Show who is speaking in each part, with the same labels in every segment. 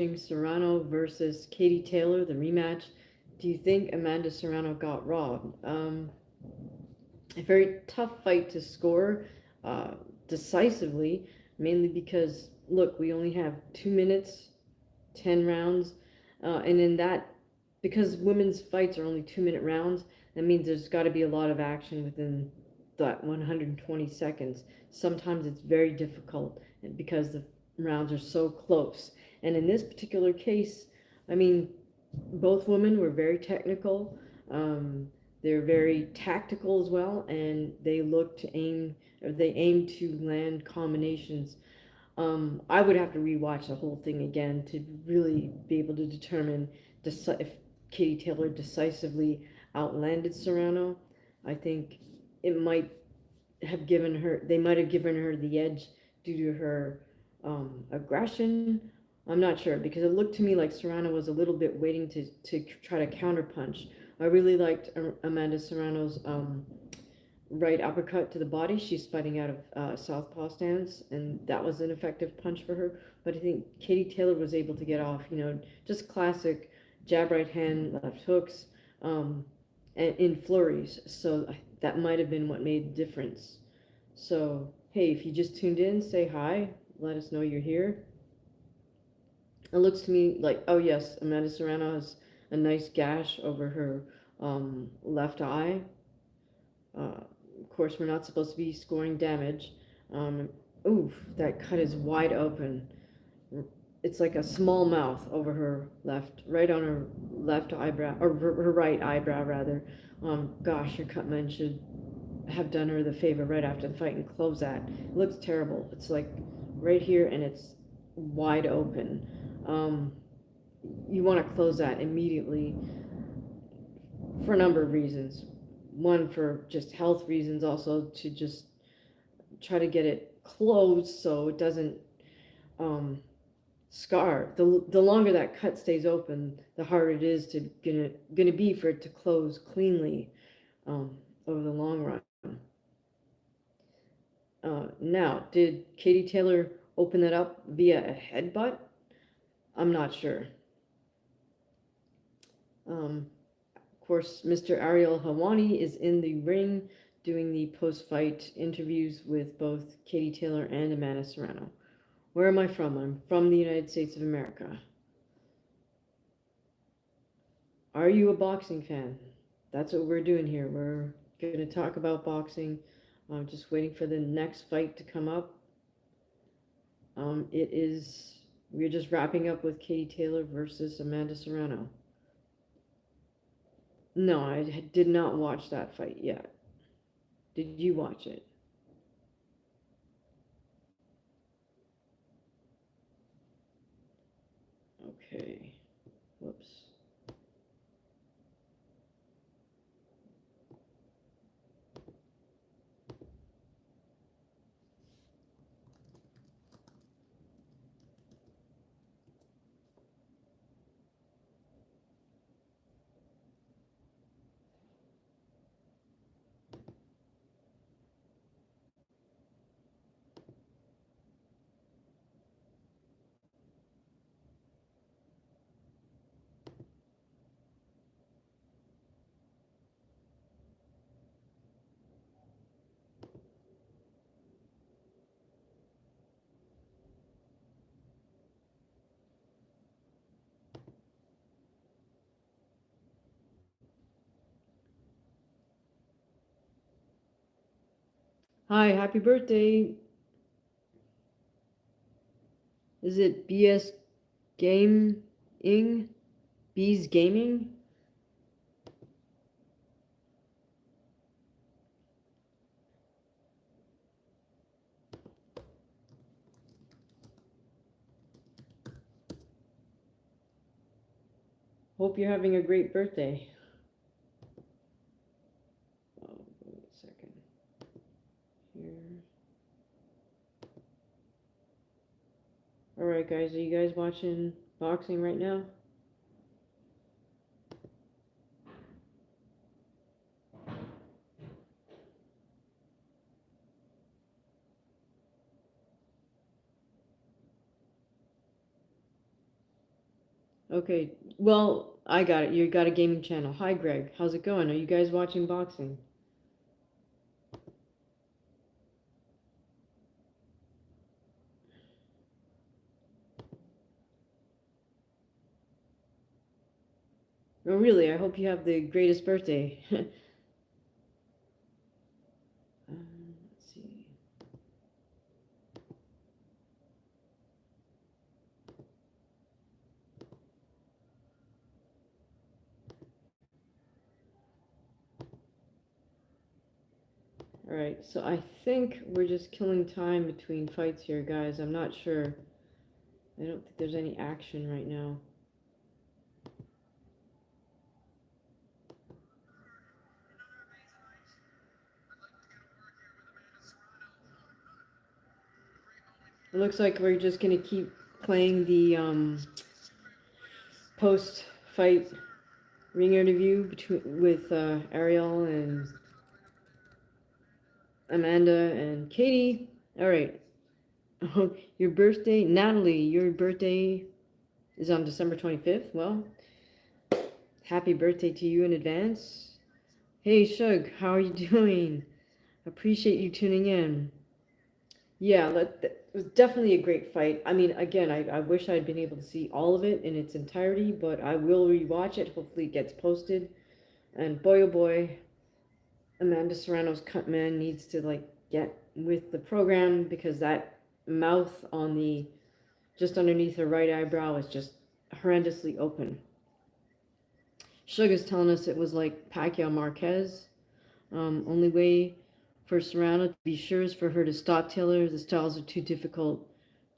Speaker 1: Serrano versus Katie Taylor, the rematch. Do you think Amanda Serrano got robbed? A very tough fight to score uh, decisively, mainly because, look, we only have 2 minutes, 10 rounds, and in that, because women's fights are only 2 minute rounds, that means there's got to be a lot of action within that 120 seconds. Sometimes it's very difficult because the rounds are so close. And in this particular case, I mean, both women were very technical. They're very tactical as well, and they look to aim, or they aim to land combinations. I would have to rewatch the whole thing again to really be able to determine if Katie Taylor decisively outlanded Serrano. I think it might they might have given her the edge due to her aggression. I'm not sure because it looked to me like Serrano was a little bit waiting to try to counterpunch. I really liked Amanda Serrano's right uppercut to the body. She's fighting out of southpaw stance, and that was an effective punch for her. But I think Katie Taylor was able to get off, just classic jab, right hand, left hooks, and in flurries. So that might have been what made the difference. So, hey, if you just tuned in, say hi. Let us know you're here. It looks to me like, oh yes, Amanda Serrano has a nice gash over her left eye. Of course, we're not supposed to be scoring damage. Oof, that cut is wide open. It's like a small mouth over her right on her left eyebrow, or her right eyebrow rather. Gosh, your cut man should have done her the favor right after the fight and close that. It looks terrible. It's like right here and it's wide open. Um, you want to close that immediately for a number of reasons. One, for just health reasons, also to just try to get it closed so it doesn't scar. The longer that cut stays open, the harder it is to gonna be for it to close cleanly over the long run. Now, did Katie Taylor open that up via a headbutt? I'm not sure. Of course, Mr. Ariel Hawani is in the ring doing the post-fight interviews with both Katie Taylor and Amanda Serrano. Where am I from? I'm from the United States of America. Are you a boxing fan? That's what we're doing here. We're going to talk about boxing. I'm just waiting for the next fight to come up. We're just wrapping up with Katie Taylor versus Amanda Serrano. No, I did not watch that fight yet. Did you watch it? Okay. Whoops. Hi, happy birthday. Is it BS Gaming? Bees Gaming? Hope you're having a great birthday. Oh, wait a second. Here. Alright, guys, are you guys watching boxing right now? Okay, well, I got it. You got a gaming channel. Hi, Greg. How's it going? Are you guys watching boxing? Oh, really? I hope you have the greatest birthday. Let's see. All right, so I think we're just killing time between fights here, guys. I'm not sure. I don't think there's any action right now. It looks like we're just gonna keep playing the post-fight ring interview between with Ariel and Amanda and Katie. All right. Your birthday, Natalie. Your birthday is on December 25th. Well, happy birthday to you in advance. Hey, Shug, how are you doing? Appreciate you tuning in. Yeah, it was definitely a great fight. I mean, again, I wish I'd been able to see all of it in its entirety, but I will rewatch it. Hopefully, it gets posted. And boy, oh boy, Amanda Serrano's cut man needs to like get with the program because that mouth on the just underneath her right eyebrow is just horrendously open. Sugar's telling us it was like Pacquiao Marquez. Only way for Serrano to be sure is for her to stop Taylor. The styles are too difficult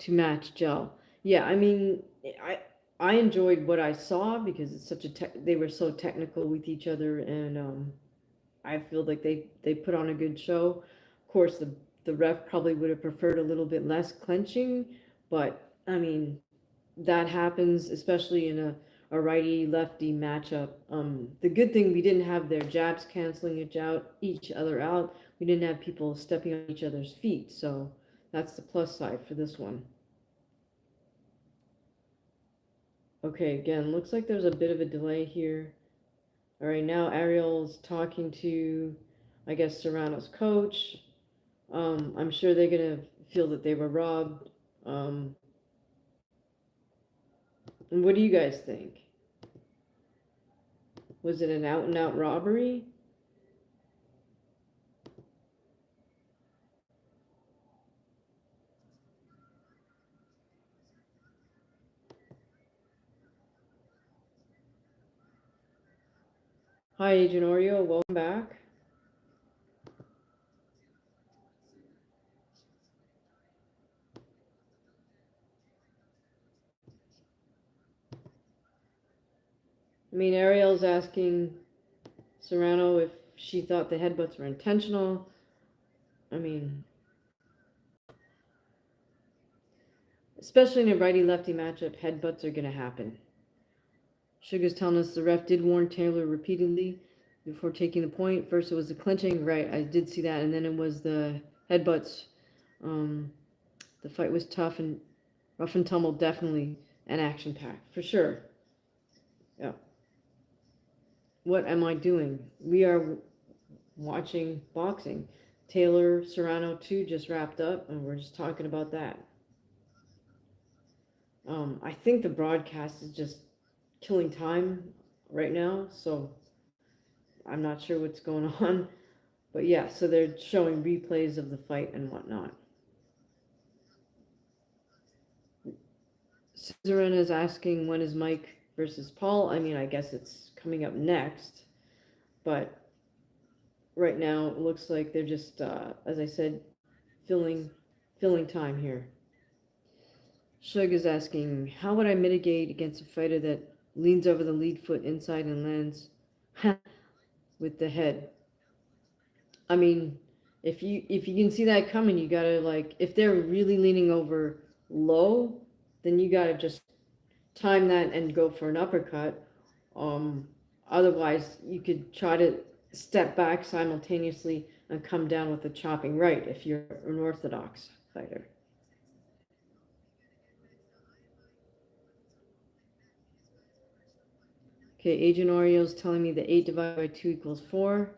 Speaker 1: to match gel. Yeah, I mean, I enjoyed what I saw because it's such a they were so technical with each other, and I feel like they put on a good show. Of course, the ref probably would have preferred a little bit less clenching, but I mean, that happens, especially in a righty lefty matchup. The good thing we didn't have their jabs canceling each other out. We didn't have people stepping on each other's feet, so that's the plus side for this one. Okay, again, looks like there's a bit of a delay here. All right, now Ariel's talking to, I guess, Serrano's coach. I'm sure they're gonna feel that they were robbed. Um, and what do you guys think? Was it an out and out robbery? Hi, Agent Oreo. Welcome back. I mean, Ariel's asking Serrano if she thought the headbutts were intentional. I mean, especially in a righty lefty matchup, headbutts are going to happen. Sugar's telling us the ref did warn Taylor repeatedly before taking the point. First, it was the clinching. Right, I did see that. And then it was the headbutts. Um, the fight was tough and rough and tumble, definitely, and action packed, for sure. Yeah. What am I doing? We are watching boxing. Taylor Serrano 2 just wrapped up, and we're just talking about that. I think the broadcast is just killing time right now, so I'm not sure what's going on. But yeah, so they're showing replays of the fight and whatnot. Suzerain is asking when is Mike versus Paul. I mean, I guess it's coming up next, but right now it looks like they're just, as I said, filling filling time here. Shug is asking, how would I mitigate against a fighter that leans over the lead foot inside and lands with the head? I mean, if you can see that coming, you gotta like if they're really leaning over low, then you gotta just time that and go for an uppercut. Um, Otherwise, you could try to step back simultaneously and come down with a chopping right if you're an orthodox fighter. Okay, Agent Oreo's telling me that 8 divided by 2 equals 4.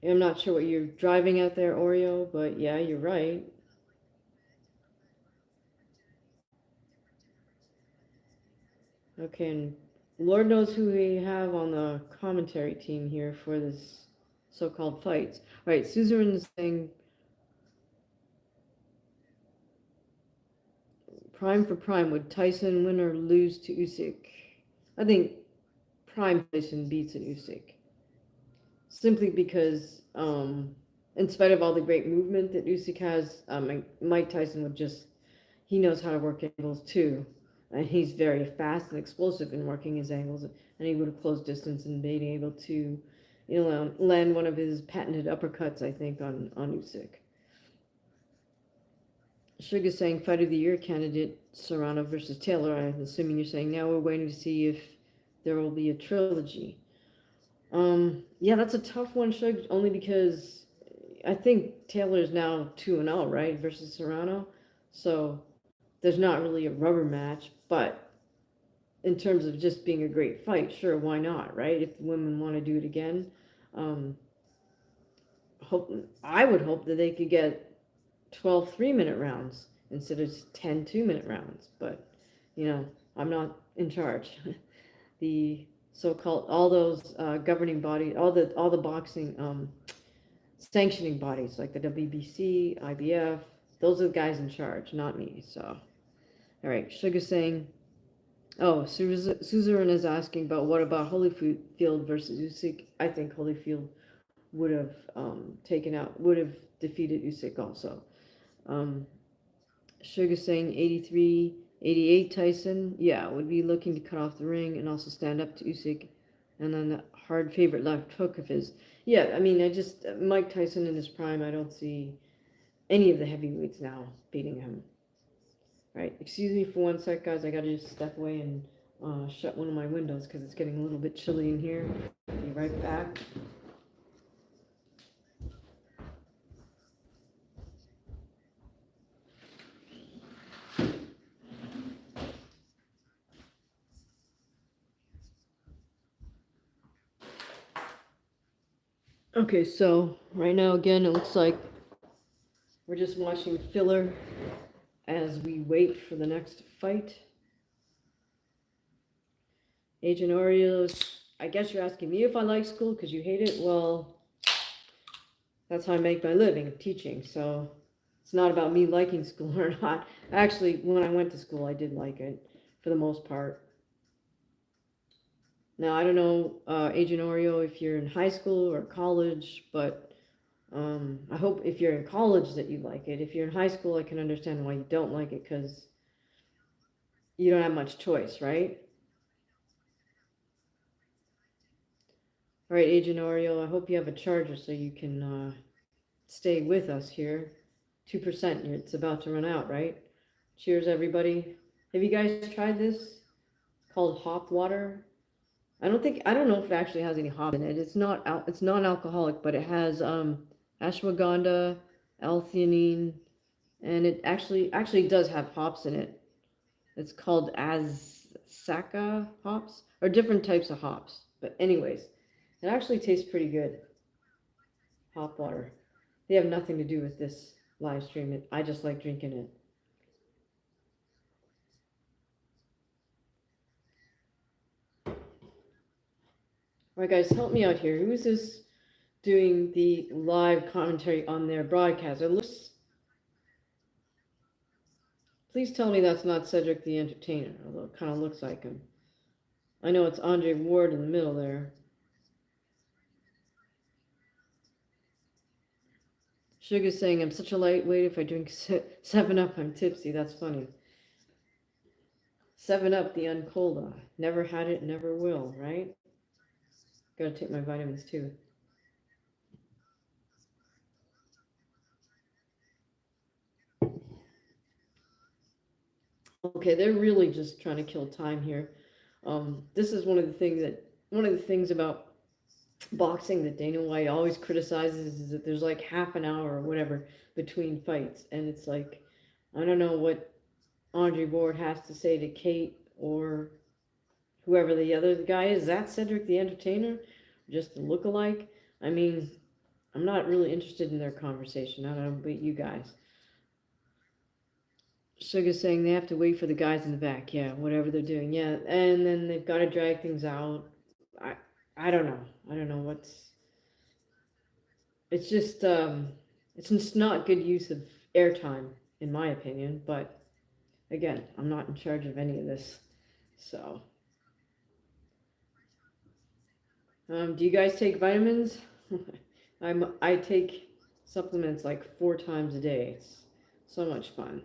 Speaker 1: I'm not sure what you're driving at there, Oreo, but yeah, you're right. Okay, and Lord knows who we have on the commentary team here for this so-called fights. Right, Suzerain is saying prime for prime. Would Tyson win or lose to Usyk? I think prime Tyson beats an Usyk. Simply because, in spite of all the great movement that Usyk has, Mike Tyson would just, he knows how to work angles too. And he's very fast and explosive in working his angles. And he would have closed distance and been able to, land one of his patented uppercuts, I think, on Usyk. Sugar saying fight of the year candidate Serrano versus Taylor. I'm assuming you're saying now we're waiting to see if there will be a trilogy. Yeah, that's a tough one, Shug, only because I think Taylor's now 2-0, right, versus Serrano. So there's not really a rubber match, but in terms of just being a great fight, sure, why not, right? If the women want to do it again, um, I would hope that they could get 12 3-minute rounds instead of 10 2-minute rounds. But, I'm not in charge. The so-called all those governing bodies, all the boxing sanctioning bodies like the WBC, IBF, those are the guys in charge, not me. So, all right, Sugar saying, oh, Suzerain is asking about what about Holyfield versus Usyk. I think Holyfield would have would have defeated Usyk also. Um, Sugar saying 83, 88 Tyson, yeah, would be looking to cut off the ring and also stand up to Usyk. And then the hard favorite left hook of his. Yeah, I mean, Mike Tyson in his prime, I don't see any of the heavyweights now beating him. Right, excuse me for one sec, guys. I gotta just step away and shut one of my windows because it's getting a little bit chilly in here. Be right back. Okay, so right now, again, it looks like we're just watching filler as we wait for the next fight. Agent Oreos, I guess you're asking me if I like school because you hate it. Well, that's how I make my living, teaching. So it's not about me liking school or not. Actually, when I went to school, I did like it for the most part. Now, I don't know, Agent Oreo, if you're in high school or college, but I hope if you're in college that you like it. If you're in high school, I can understand why you don't like it because you don't have much choice, right? All right, Agent Oreo, I hope you have a charger so you can stay with us here. 2%, it's about to run out, right? Cheers, everybody. Have you guys tried this? It's called hop water. I don't know if it actually has any hop in it. It's non-alcoholic, but it has ashwagandha, L-theanine, and it actually does have hops in it. It's called Azsaka hops or different types of hops. But anyways, it actually tastes pretty good. Hop water. They have nothing to do with this live stream. I just like drinking it. All right, guys, help me out here. Who is this doing the live commentary on their broadcast? Please tell me that's not Cedric the Entertainer, although it kind of looks like him. I know it's Andre Ward in the middle there. Sugar's saying, I'm such a lightweight. If I drink 7-Up, I'm tipsy. That's funny. 7-Up, the Uncola. Never had it, never will, right? Gotta take my vitamins too. Okay, they're really just trying to kill time here. This is one of the things about boxing that Dana White always criticizes is that there's like half an hour or whatever between fights, and it's like I don't know what Andre Ward has to say to Kate or whoever the other guy is that Cedric the Entertainer? Just a look-alike? I mean, I'm not really interested in their conversation. I don't know about you guys. Sugar's saying they have to wait for the guys in the back. Yeah, whatever they're doing. Yeah, and then they've got to drag things out. I don't know. I don't know what's. It's just it's just not good use of airtime in my opinion. But again, I'm not in charge of any of this. So, do you guys take vitamins? I take supplements like 4 times a day. It's so much fun.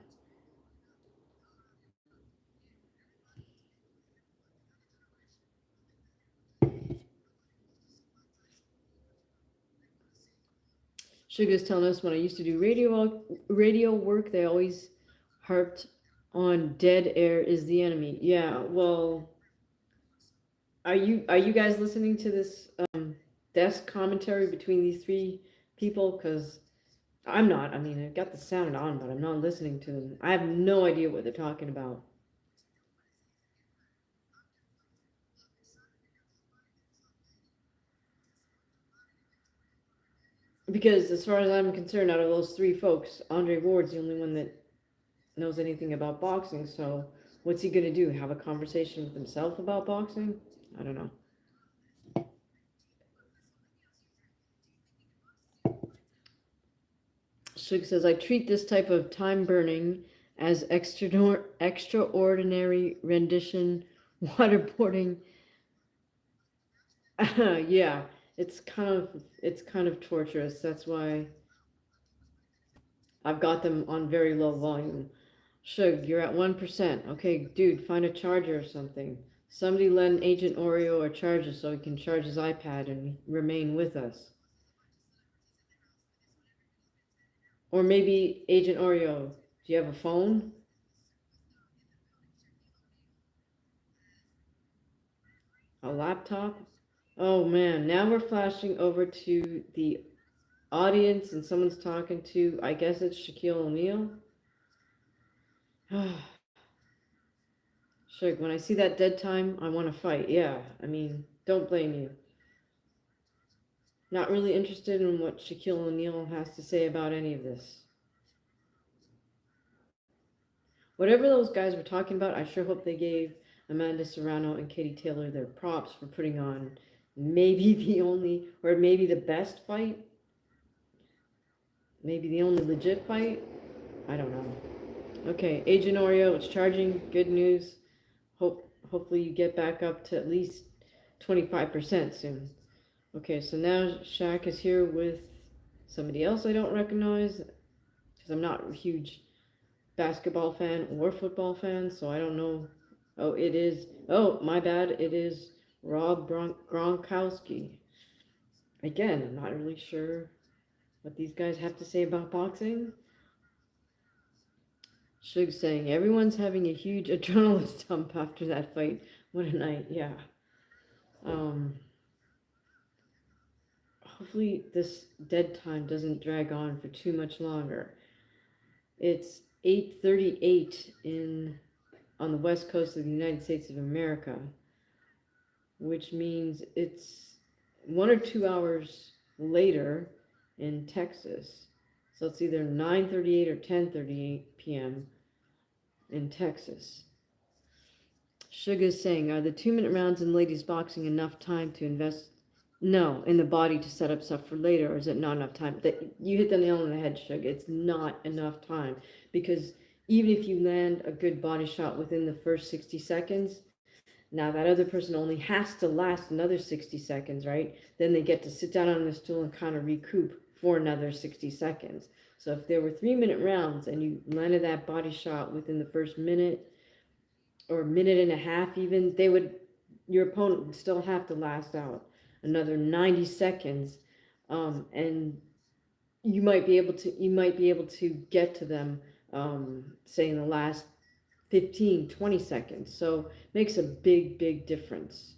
Speaker 1: Sugar's telling us when I used to do radio work, they always harped on dead air is the enemy. Yeah, well, are you guys listening to this desk commentary between these three people? Because I'm not. I mean, I've got the sound on, but I'm not listening to them. I have no idea what they're talking about. Because as far as I'm concerned, out of those three folks, Andre Ward's the only one that knows anything about boxing. So what's he gonna do? Have a conversation with himself about boxing? I don't know. Shug says, I treat this type of time burning as extraordinary rendition, waterboarding. Yeah, it's kind of torturous. That's why I've got them on very low volume. Shug, you're at 1%. Okay, dude, find a charger or something. Somebody lend Agent Oreo a charger so he can charge his iPad and remain with us. Or maybe Agent Oreo, do you have a phone? A laptop? Oh man, now we're flashing over to the audience and someone's talking to, I guess it's Shaquille O'Neal. Shug, when I see that dead time, I want to fight. Yeah, I mean, don't blame you. Not really interested in what Shaquille O'Neal has to say about any of this. Whatever those guys were talking about, I sure hope they gave Amanda Serrano and Katie Taylor their props for putting on maybe the only, or maybe the best fight, maybe the only legit fight. I don't know. Okay, Agent Oreo, it's charging. Good news. Hopefully you get back up to at least 25% soon. Okay, so now Shaq is here with somebody else I don't recognize because I'm not a huge basketball fan or football fan, so I don't know. Oh, it is. Oh, my bad. It is Rob Gronkowski. Again, I'm not really sure what these guys have to say about boxing. Shug saying everyone's having a huge adrenaline dump after that fight. What a night, yeah. Um, Hopefully this dead time doesn't drag on for too much longer. It's 8:38 in on the west coast of the United States of America, which means it's 1 or 2 hours later in Texas. So it's either 9:38 or 10:38 p.m. in Texas. Sugar's saying, are the 2 minute rounds in ladies boxing enough time to invest? No, in the body to set up stuff for later, or is it not enough time? That you hit the nail on the head, Sugar. It's not enough time because even if you land a good body shot within the first 60 seconds, now that other person only has to last another 60 seconds, right? Then they get to sit down on the stool and kind of recoup for another 60 seconds. So if there were 3 minute rounds and you landed that body shot within the first minute, or minute and a half even, your opponent would still have to last out another 90 seconds, and you might be able to get to them, say in the last 15-20 seconds. So makes a big difference.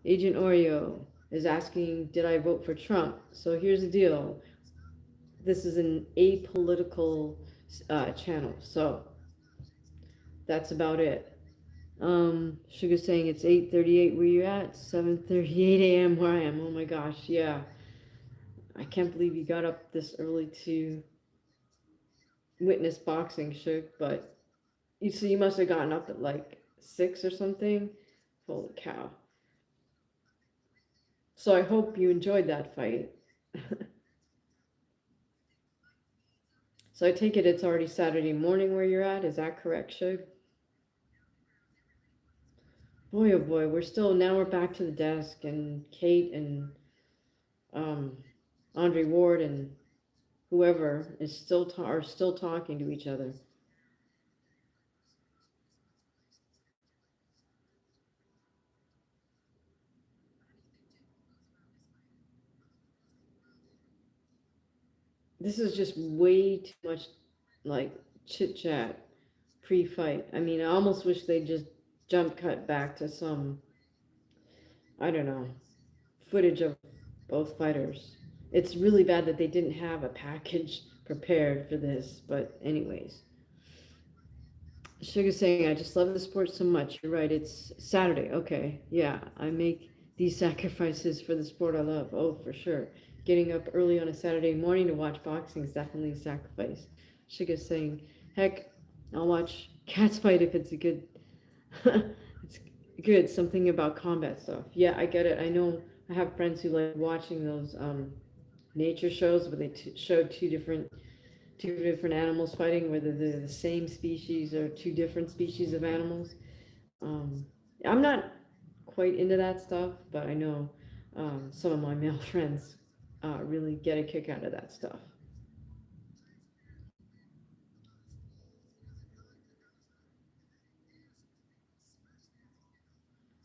Speaker 1: Agent Oreo is asking, did I vote for Trump? So here's the deal. This is an apolitical channel, so that's about it. Sugar's saying it's 8:38 where you're at, 7:38 a.m. where I am. Oh my gosh, yeah. I can't believe you got up this early to witness boxing, Sugar, but you must have gotten up at like 6 or something. Holy cow. So I hope you enjoyed that fight. So I take it it's already Saturday morning where you're at. Is that correct, Sugar? Boy, oh boy, we're back to the desk, and Kate and um, Andre Ward and whoever is are still talking to each other. This is just way too much like chit chat pre-fight. I mean, I almost wish they just jump cut back to some, I don't know, footage of both fighters. It's really bad that they didn't have a package prepared for this, but anyways. Sugar saying, I just love the sport so much. You're right, it's Saturday. Okay, yeah, I make these sacrifices for the sport I love. Oh, for sure. Getting up early on a Saturday morning to watch boxing is definitely a sacrifice. Sugar saying, heck, I'll watch cats fight if it's a good, it's good, something about combat stuff. Yeah, I get it. I know I have friends who like watching those nature shows where they show two different animals fighting, whether they're the same species or two different species of animals. Um, I'm not quite into that stuff, but I know some of my male friends really get a kick out of that stuff.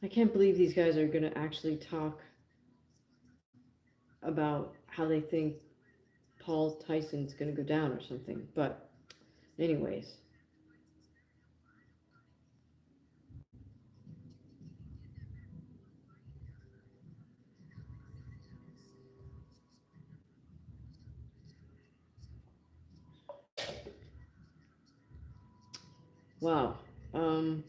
Speaker 1: I can't believe these guys are going to actually talk about how they think Paul Tyson's going to go down or something. But, anyways, wow. Um,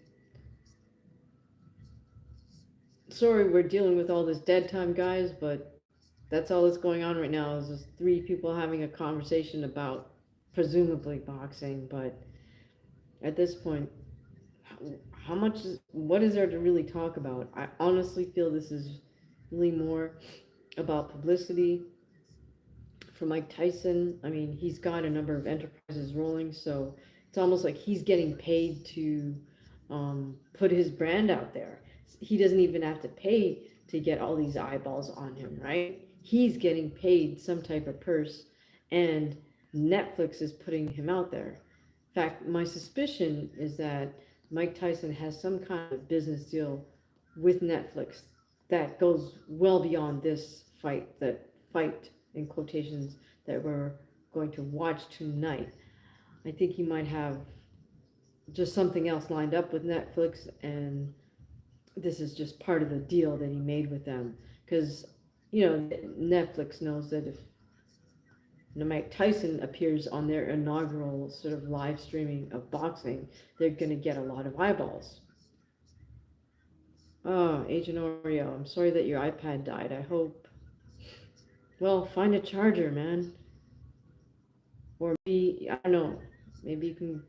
Speaker 1: Sorry we're dealing with all this dead time, guys, but that's all that's going on right now is just three people having a conversation about presumably boxing. But at this point, how, what is there to really talk about? I honestly feel this is really more about publicity for Mike Tyson. I mean, he's got a number of enterprises rolling, so it's almost like he's getting paid to put his brand out there. He doesn't even have to pay to get all these eyeballs on him, right? He's getting paid some type of purse, and Netflix is putting him out there. In fact, my suspicion is that Mike Tyson has some kind of business deal with Netflix that goes well beyond this fight in quotations that we're going to watch tonight. I think he might have just something else lined up with Netflix, and this is just part of the deal that he made with them. Because, Netflix knows that if Mike Tyson appears on their inaugural sort of live streaming of boxing, they're going to get a lot of eyeballs. Oh, Agent Oreo, I'm sorry that your iPad died. I hope. Well, find a charger, man. Or maybe, I don't know, maybe you can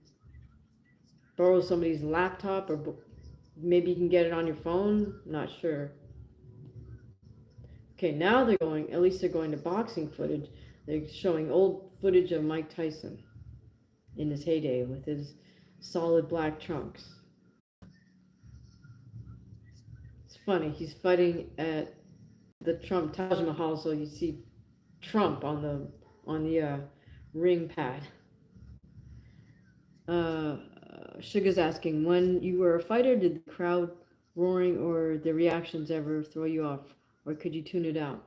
Speaker 1: borrow somebody's laptop, or maybe you can get it on your phone. I'm not sure. Okay, now at least they're going to boxing footage. They're showing old footage of Mike Tyson in his heyday with his solid black trunks. It's funny, he's fighting at the Trump Taj Mahal, so you see Trump on the ring pad. Uh, Sugar's asking, when you were a fighter, did the crowd roaring or the reactions ever throw you off, or could you tune it out?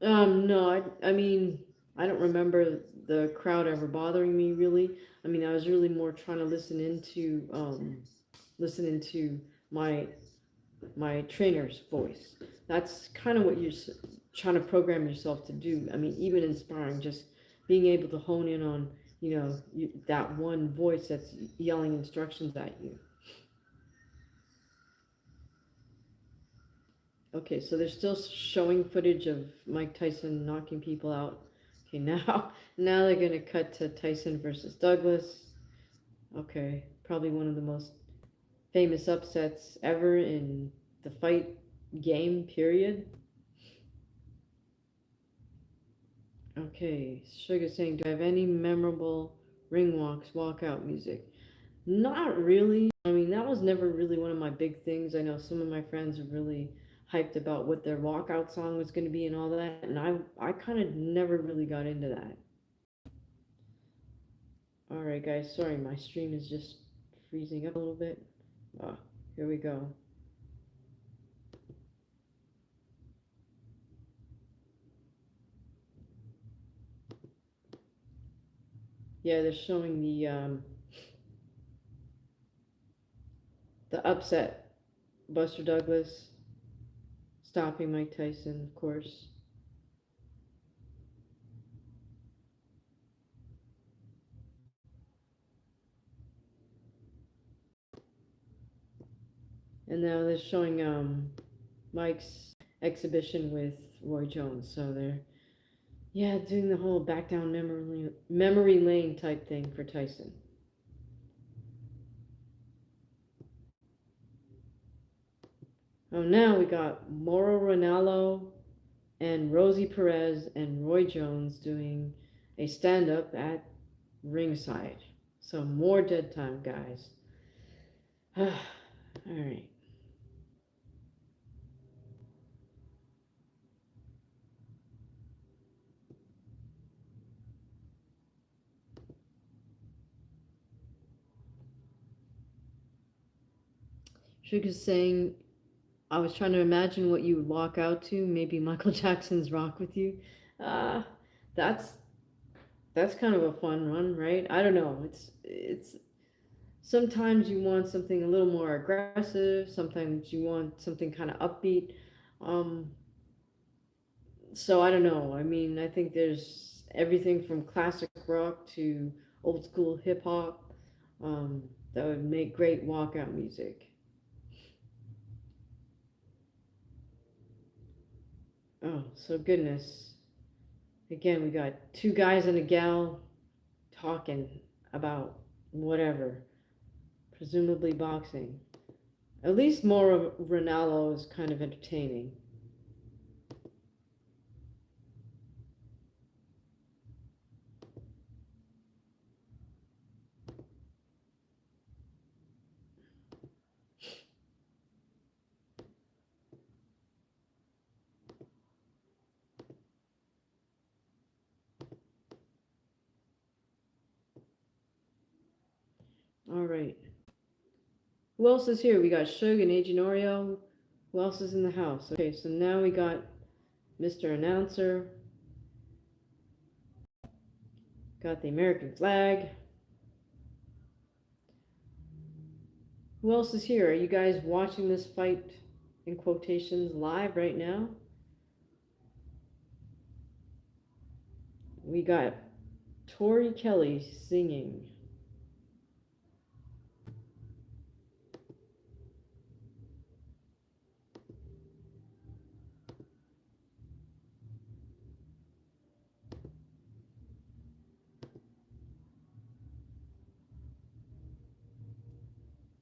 Speaker 1: No, I mean, I don't remember the crowd ever bothering me really. I mean, I was really more trying to listen into my my trainer's voice. That's kind of what trying to program yourself to do. I mean, even in sparring, just being able to hone in on, that one voice that's yelling instructions at you. Okay, so they're still showing footage of Mike Tyson knocking people out. Okay, now now they're gonna cut to Tyson versus Douglas. Okay, probably one of the most famous upsets ever in the fight game, period. Okay, Sugar saying, do I have any memorable ring walks, walkout music? Not really. I mean, that was never really one of my big things. I know some of my friends are really hyped about what their walkout song was going to be and all that, and I kind of never really got into that. All right, guys, sorry, my stream is just freezing up a little bit. Ah, here we go. Yeah, they're showing the upset, Buster Douglas stopping Mike Tyson, of course. And now they're showing Mike's exhibition with Roy Jones. So they're, yeah, doing the whole back down memory lane type thing for Tyson. Oh, now we got Mauro Ranallo and Rosie Perez and Roy Jones doing a stand up at ringside. So more dead time, guys. All right. Sugar's saying, I was trying to imagine what you would walk out to. Maybe Michael Jackson's Rock With You. Uh, that's that's kind of a fun one, right? I don't know. It's sometimes you want something a little more aggressive. Sometimes you want something kind of upbeat. Um, so I don't know. I mean, I think there's everything from classic rock to old school hip hop. That would make great walkout music. Oh, so goodness. Again, we got two guys and a gal talking about whatever, presumably boxing. At least more of Ronaldo is kind of entertaining. All right. Who else is here? We got Suge and Agent Oreo. Who else is in the house? Okay, so now we got Mr. Announcer. Got the American flag. Who else is here? Are you guys watching this fight in quotations live right now? We got Tori Kelly singing.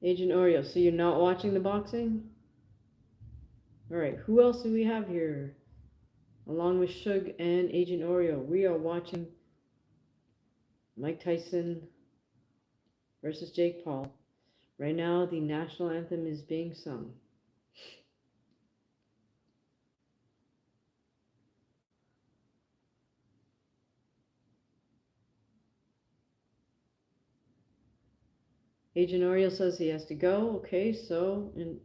Speaker 1: Agent Oreo, so you're not watching the boxing? All right, who else do we have here? Along with Suge and Agent Oreo, we are watching Mike Tyson versus Jake Paul. Right now, the national anthem is being sung. Agent Oreo says he has to go. Okay, so and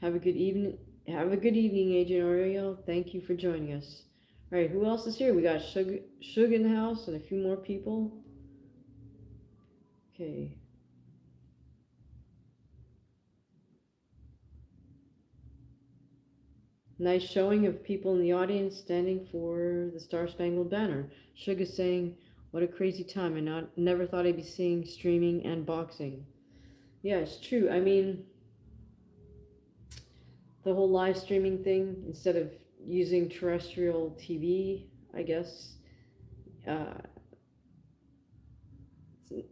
Speaker 1: have a good evening. Have a good evening, Agent Oreo. Thank you for joining us. All right, who else is here? We got Suge in the house and a few more people. Okay. Nice showing of people in the audience standing for the Star Spangled Banner. Sugar saying, "What a crazy time! Never thought I'd be seeing streaming and boxing." Yeah, it's true. I mean, the whole live streaming thing instead of using terrestrial TV, I guess. Uh,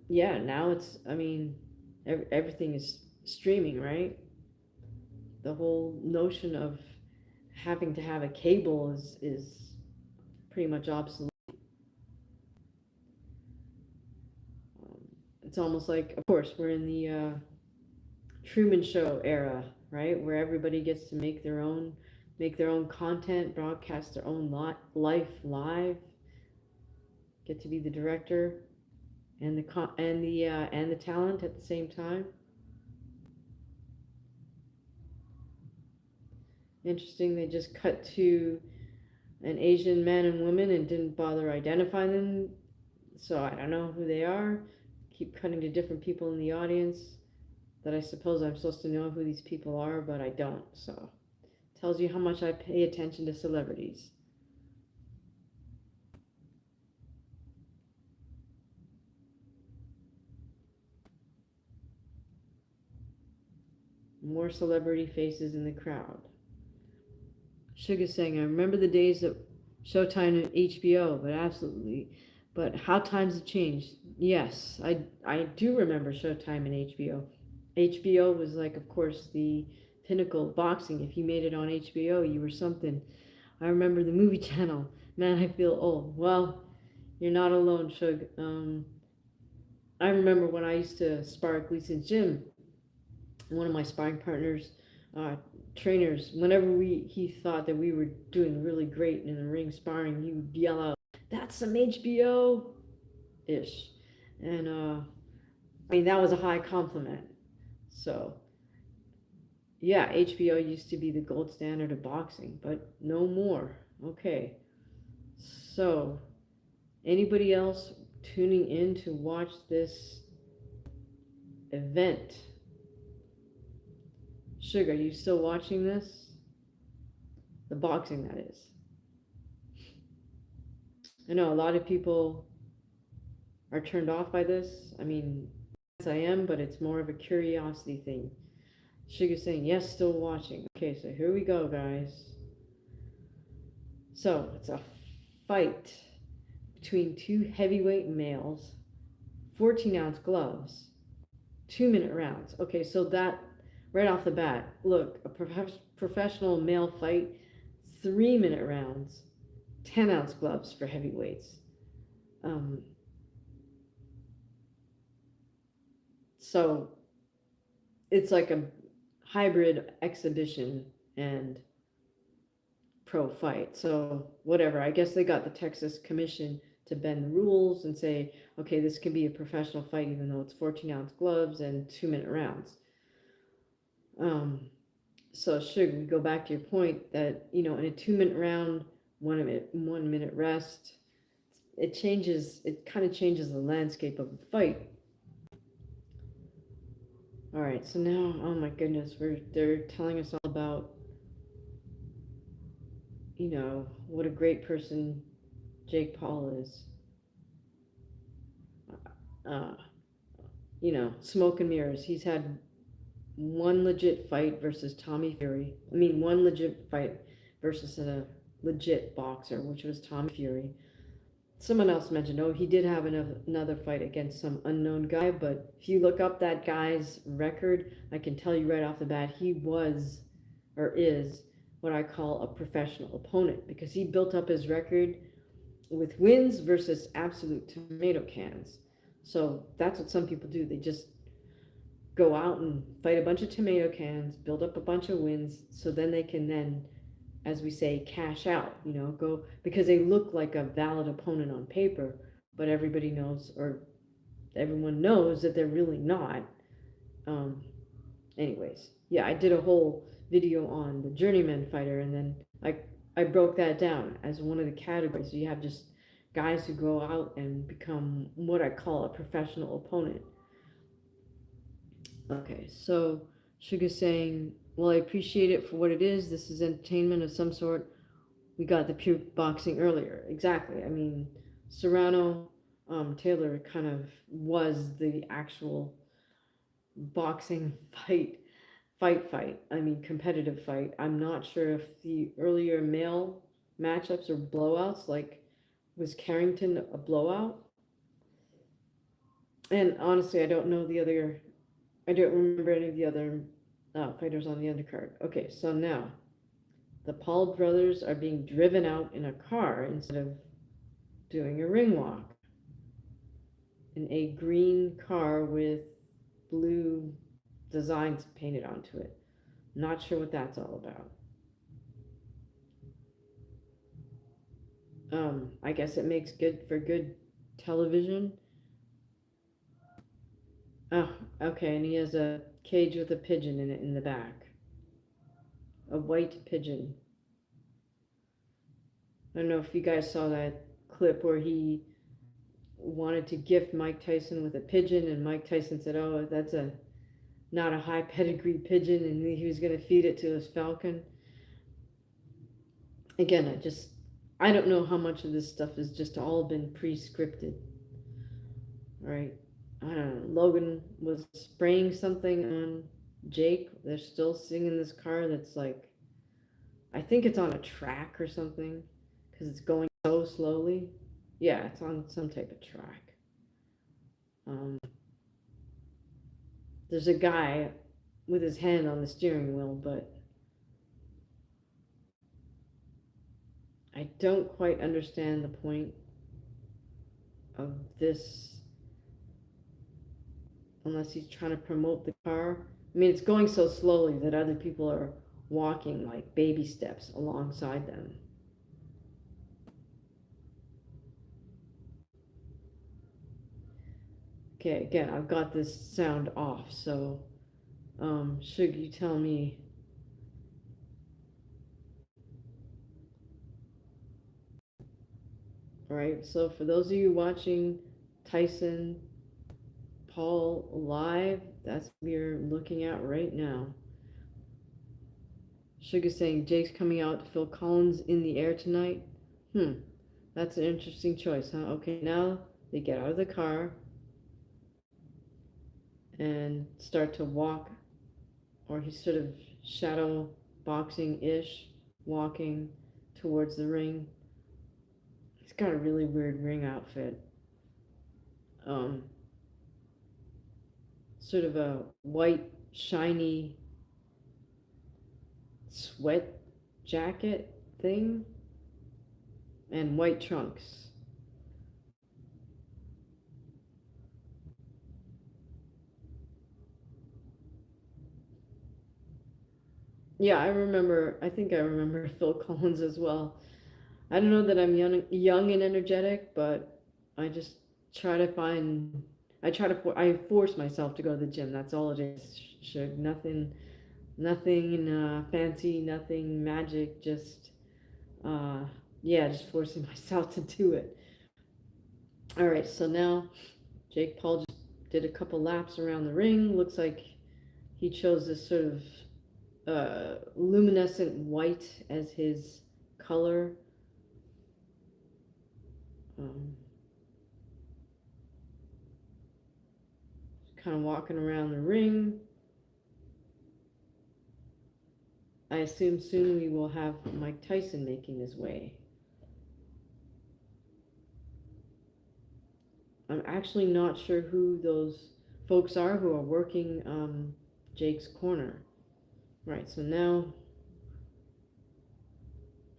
Speaker 1: yeah, now it's, I mean, everything is streaming, right? The whole notion of having to have a cable is pretty much obsolete. Um, it's almost like, of course, we're in the Truman Show era, right, where everybody gets to make their own content, broadcast their own life live, get to be the director and the talent at the same time. Interesting. They just cut to an Asian man and woman and didn't bother identifying them, so I don't know who they are. Keep cutting to different people in the audience that I suppose I'm supposed to know who these people are, but I don't. So tells you how much I pay attention to celebrities. More celebrity faces in the crowd. Sugar saying, I remember the days of Showtime and HBO, but how times have changed. Yes, I do remember Showtime and HBO. HBO was like, of course, the pinnacle of boxing. If you made it on HBO, you were something. I remember the movie channel. Man, I feel old. Well, you're not alone, Shug. I remember when I used to spar at Gleason's gym. One of my sparring partners, uh, trainers, whenever he thought that we were doing really great in the ring sparring, he would yell out, "That's some HBO ish," and I mean that was a high compliment. So yeah, HBO used to be the gold standard of boxing, but no more. Okay, so anybody else tuning in to watch this event? Sugar, are you still watching this? The boxing, that is. I know a lot of people are turned off by this. I mean, yes, I am, but it's more of a curiosity thing. Sugar's saying, yes, still watching. Okay, so here we go, guys. So it's a fight between two heavyweight males, 14-ounce gloves, 2-minute rounds. Okay, so that right off the bat, look, a professional male fight, 3-minute rounds, 10-ounce gloves for heavyweights. Um, so it's like a hybrid exhibition and pro fight. So whatever. I guess they got the Texas Commission to bend the rules and say, okay, this can be a professional fight even though it's 14-ounce gloves and 2-minute rounds. Um, so should we go back to your point that in a 2-minute round, 1 minute rest, it kind of changes the landscape of the fight. All right, so now, oh my goodness, they're telling us all about, what a great person Jake Paul is. Uh, smoke and mirrors. He's had one legit fight versus Tommy Fury. I mean, one legit fight versus a legit boxer, which was Tommy Fury. Someone else mentioned, oh, he did have another fight against some unknown guy, but if you look up that guy's record, I can tell you right off the bat, he was or is what I call a professional opponent because he built up his record with wins versus absolute tomato cans. So that's what some people do. They just go out and fight a bunch of tomato cans, build up a bunch of wins, so then they can then, as we say, cash out, go because they look like a valid opponent on paper, but everybody knows or everyone knows that they're really not. Um, anyways, yeah, I did a whole video on the journeyman fighter, and then I broke that down as one of the categories. So you have just guys who go out and become what I call a professional opponent. Okay, so Sugar's saying, well, I appreciate it for what it is. This is entertainment of some sort. We got the pure boxing earlier. Exactly. I mean, Serrano Taylor kind of was the actual boxing fight I mean competitive fight. I'm not sure if the earlier male matchups or blowouts, like was Carrington a blowout? And honestly, I don't remember any of the other fighters on the undercard. Okay, so now the Paul brothers are being driven out in a car instead of doing a ring walk in a green car with blue designs painted onto it. Not sure what that's all about. I guess it makes good for good television. Oh, okay, and he has a cage with a pigeon in it in the back. A white pigeon. I don't know if you guys saw that clip where he wanted to gift Mike Tyson with a pigeon, and Mike Tyson said, "Oh, that's a not a high pedigree pigeon," and he was going to feed it to his falcon. Again, I don't know how much of this stuff has just all been pre-scripted, right? I don't know. Logan was spraying something on Jake. They're still singing this car that's like, I think it's on a track or something because it's going so slowly. Yeah, it's on some type of track. Um, there's a guy with his hand on the steering wheel, but I don't quite understand the point of this unless he's trying to promote the car. I mean, it's going so slowly that other people are walking like baby steps alongside them. Okay, again, I've got this sound off, so should you tell me? All right, so for those of you watching Tyson Paul live, that's what we're looking at right now. Sugar saying Jake's coming out to Phil Collins in the air tonight. That's an interesting choice, huh? Okay, now they get out of the car and start to walk, or he's sort of shadow boxing ish, walking towards the ring. He's got a really weird ring outfit. Um, Sort of a white, shiny sweat jacket thing and white trunks. Yeah, I think I remember Phil Collins as well. I don't know that I'm young and energetic, but I just try to find. I force myself to go to the gym. That's all it is. Should nothing fancy, nothing magic. Just uh, yeah, just forcing myself to do it. All right, so now Jake Paul just did a couple laps around the ring. Looks like he chose this sort of luminescent white as his color. Um, kind of walking around the ring. I assume soon we will have Mike Tyson making his way. I'm actually not sure who those folks are who are working Jake's corner. Right, so now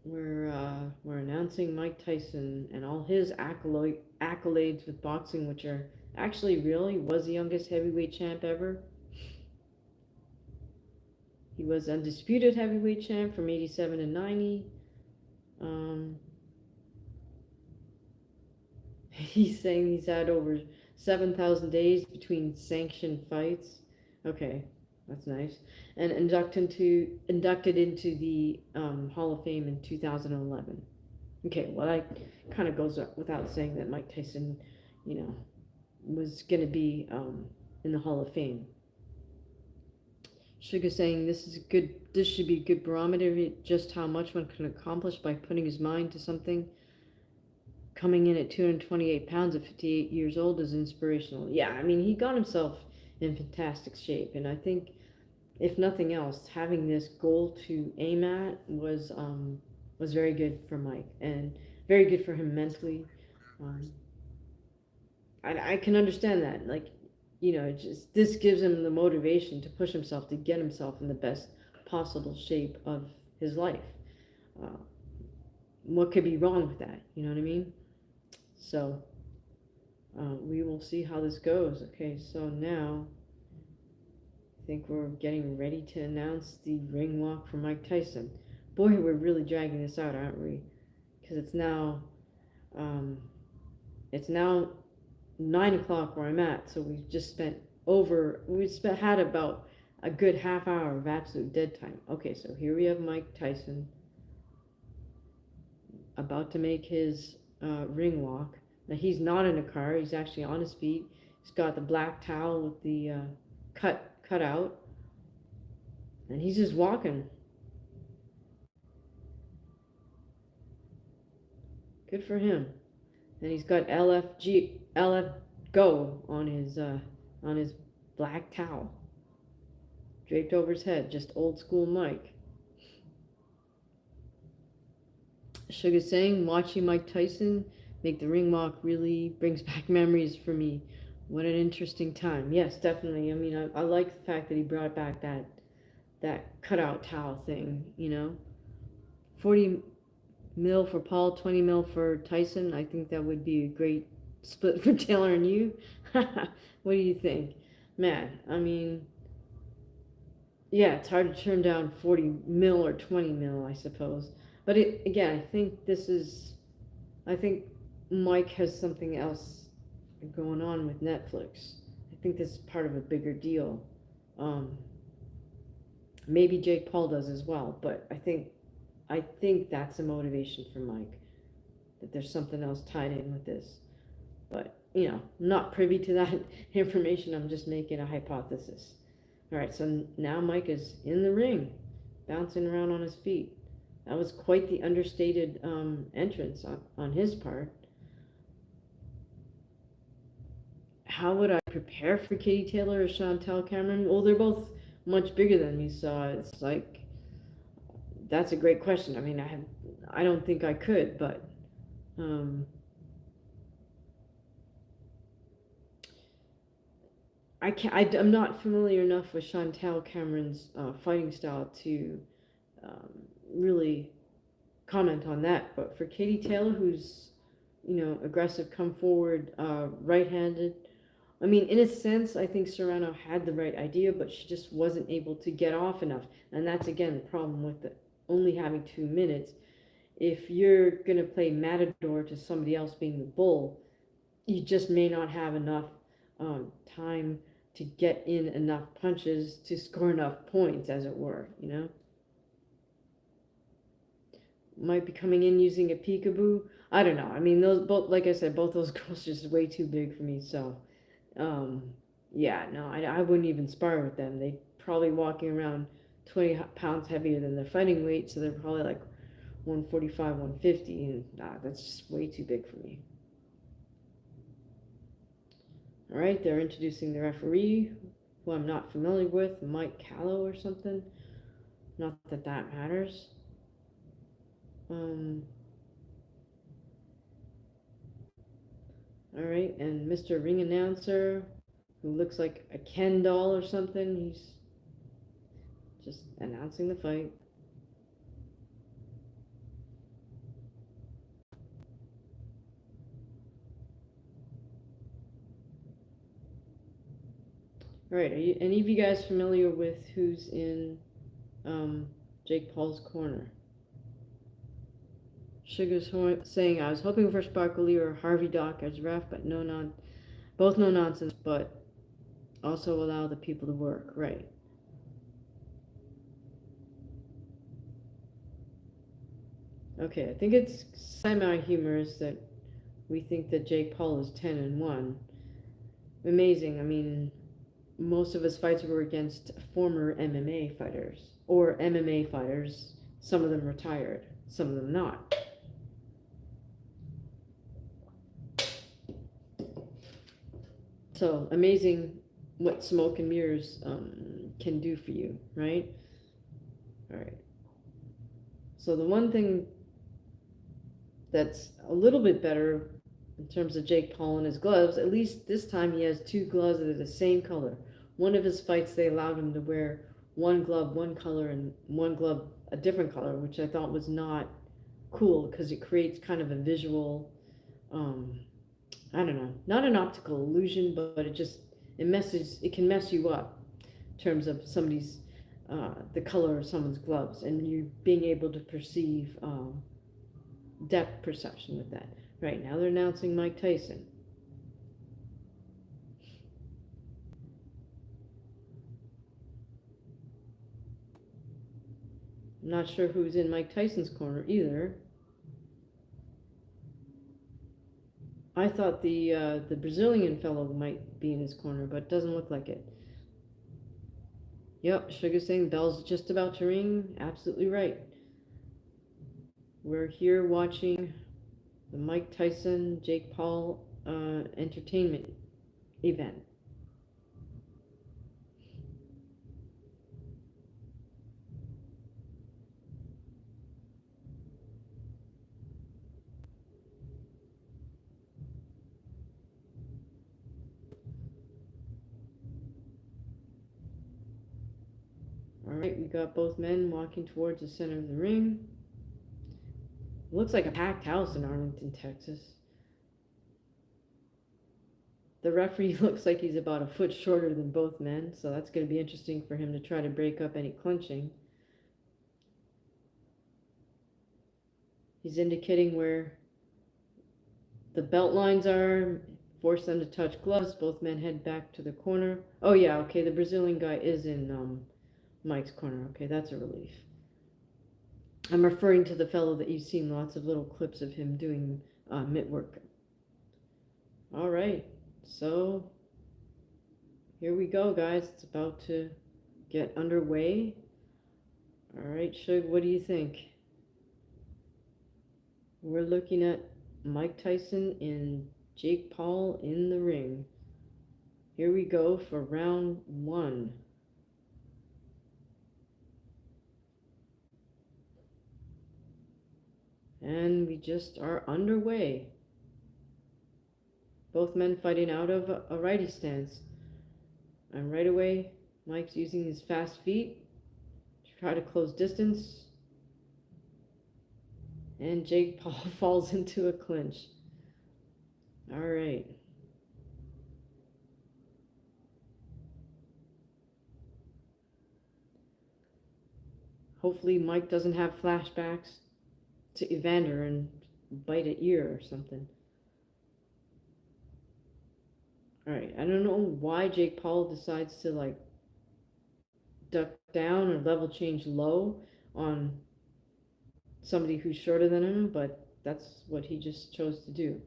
Speaker 1: we're announcing Mike Tyson and all his accolades with boxing, which are actually really was the youngest heavyweight champ ever. He was undisputed heavyweight champ from 87 to 90. Um, he's saying he's had over 7,000 days between sanctioned fights. Okay, that's nice. And inducted into the Hall of Fame in 2011. Okay, well, that kind of goes without saying that Mike Tyson, you know, was going to be in the Hall of Fame. Sugar saying this is good. This should be a good barometer of just how much one can accomplish by putting his mind to something. Coming in at 228 pounds at 58 years old is inspirational. Yeah, I mean he got himself in fantastic shape, and I think if nothing else, having this goal to aim at was very good for Mike and very good for him mentally. Um, I can understand that. Like, just this gives him the motivation to push himself to get himself in the best possible shape of his life. Uh, what could be wrong with that? You know what I mean? So we will see how this goes. Okay, so now I think we're getting ready to announce the ring walk for Mike Tyson. Boy, we're really dragging this out, aren't we? Because um, it's now 9 o'clock where I'm at. So had about a good half hour of absolute dead time. Okay, so here we have Mike Tyson about to make his ring walk. Now he's not in a car. He's actually on his feet. He's got the black towel with the cut out, and he's just walking. Good for him. And he's got LF go on his black towel draped over his head. Just old school Mike. Sugar saying watching Mike Tyson make the ring walk really brings back memories for me. What an interesting time. Yes, definitely. I mean, I like the fact that he brought back that cutout towel thing. 40 mil for Paul, 20 mil for Tyson. I think that would be a great split for Taylor and you. What do you think? Man, I mean, yeah, it's hard to turn down 40 mil or 20 mil, I suppose. But again, I think Mike has something else going on with Netflix. I think this is part of a bigger deal. Um, Maybe Jake Paul does as well, but I think that's a motivation for Mike, that there's something else tied in with this. But, I'm not privy to that information. I'm just making a hypothesis. All right, so now Mike is in the ring, bouncing around on his feet. That was quite the understated entrance on his part. How would I prepare for Katie Taylor or Chantel Cameron? Well, they're both much bigger than me, so it's like that's a great question. I mean, I don't think I could, but um, I'm not familiar enough with Chantel Cameron's fighting style to um, really comment on that. But for Katie Taylor, who's aggressive, come forward, right-handed. I mean, in a sense, I think Serrano had the right idea, but she just wasn't able to get off enough. And that's, again, the problem with only having 2 minutes. If you're going to play Matador to somebody else being the bull, you just may not have enough time to get in enough punches to score enough points, as it were. Might be coming in using a peekaboo. I don't know. I mean, those both, like I said, both those girls are just way too big for me. So, um, yeah, no, I wouldn't even spar with them. They probably walking around 20 pounds heavier than their fighting weight, so they're probably like 145, 150, and that's just way too big for me. All right, they're introducing the referee, who I'm not familiar with, Mike Callow or something. Not that that matters. All right, and Mr. Ring Announcer, who looks like a Ken doll or something, he's just announcing the fight. All right, are any of you guys familiar with who's in Jake Paul's corner? Sugar's saying, I was hoping for Sparkly or Harvey Dock as ref, but both no nonsense, but also allow the people to work. Right. Okay, I think it's semi-humorous that we think that Jake Paul is 10-1. Amazing. I mean, most of his fights were against former MMA fighters, or MMA fighters. Some of them retired, some of them not. So amazing what smoke and mirrors can do for you, right? All right. So the one thing that's a little bit better in terms of Jake Paul and his gloves, at least this time he has two gloves that are the same color. One of his fights, they allowed him to wear one glove one color and one glove a different color, which I thought was not cool because it creates kind of a visual, um, I don't know, not an optical illusion, but it can mess you up in terms of the color of someone's gloves and you being able to perceive depth perception with that. Right now they're announcing Mike Tyson. I'm not sure who's in Mike Tyson's corner either. I thought the Brazilian fellow might be in his corner, but it doesn't look like it. Yep, Sugar saying bell's just about to ring. Absolutely right. We're here watching the Mike Tyson Jake Paul entertainment event. All right, we got both men walking towards the center of the ring. It looks like a packed house in Arlington, Texas. The referee looks like he's about a foot shorter than both men, so that's going to be interesting for him to try to break up any clinching. He's indicating where the belt lines are, force them to touch gloves. Both men head back to the corner. Oh, yeah, okay, the Brazilian guy is in Mike's corner. Okay, that's a relief. I'm referring to the fellow that you've seen lots of little clips of him doing mitt work. All right, so here we go, guys. It's about to get underway. All right, Shug, what do you think? We're looking at Mike Tyson and Jake Paul in the ring. Here we go for round one. And we just are underway. Both men fighting out of a righty stance. And right away, Mike's using his fast feet to try to close distance. And Jake Paul falls into a clinch. All right. Hopefully Mike doesn't have flashbacks to Evander and bite an ear or something. All right. I don't know why Jake Paul decides to like duck down or level change low on somebody who's shorter than him, but that's what he just chose to do.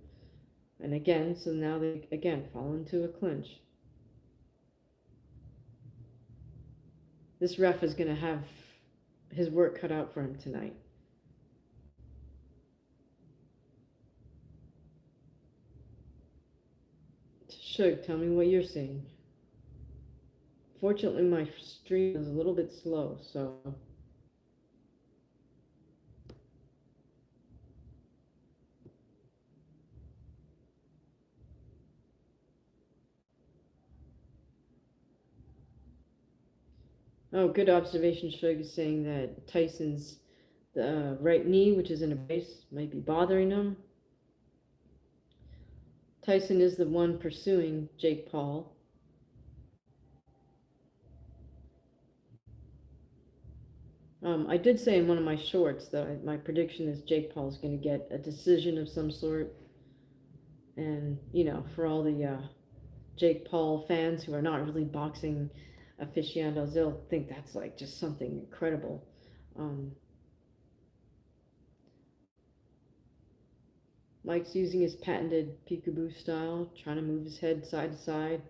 Speaker 1: And again, so now they again fall into a clinch. This ref is going to have his work cut out for him tonight. Shug, tell me what you're seeing. Fortunately, my stream is a little bit slow, so. Oh, good observation, Shug, is saying that Tyson's right knee, which is in a brace, might be bothering him. Tyson is the one pursuing Jake Paul. I did say in one of my shorts that my prediction is Jake Paul's going to get a decision of some sort. And, you know, for all the Jake Paul fans who are not really boxing aficionados, they'll think that's like just something incredible. Mike's using his patented peekaboo style, trying to move his head side to side.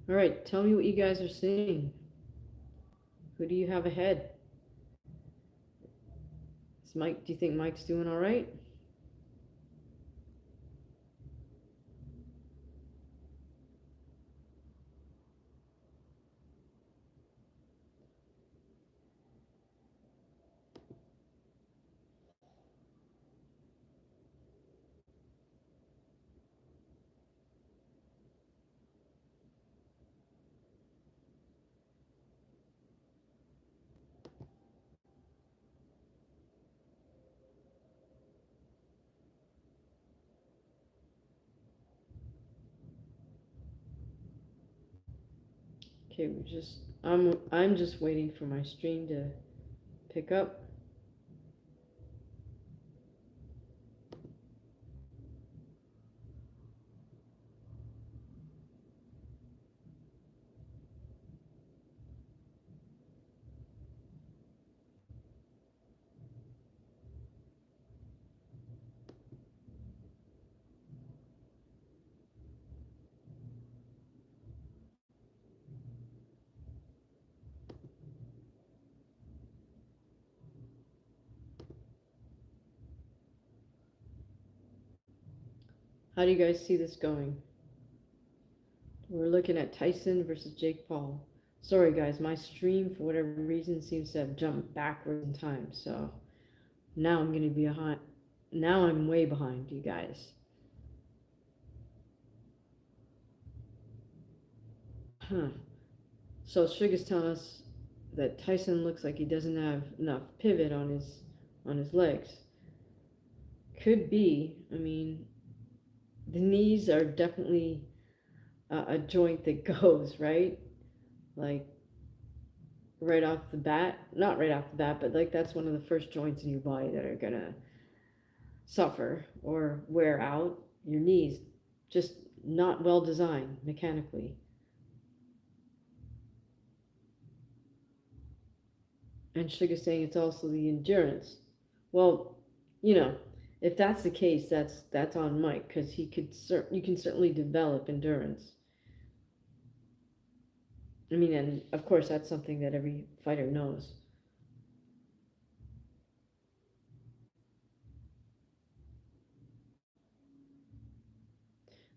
Speaker 1: All right, tell me what you guys are seeing. Who do you have ahead? Is Mike? Do you think Mike's doing all right? Okay, we just I'm just waiting for my stream to pick up. How do you guys see this going? We're looking at Tyson versus Jake Paul. Sorry guys, my stream for whatever reason seems to have jumped backwards in time, so now I'm gonna be behind. Now I'm way behind you guys. Huh. So Sugar's telling us that Tyson looks like he doesn't have enough pivot on his legs. Could be. I mean, the knees are definitely a joint that goes right, like right off the bat. Not right off the bat, but like that's one of the first joints in your body that are gonna suffer or wear out. Your knees, just not well designed mechanically. And Sugar saying it's also the endurance. Well, you know, if that's the case, that's on Mike because you can certainly develop endurance. I mean, and of course that's something that every fighter knows.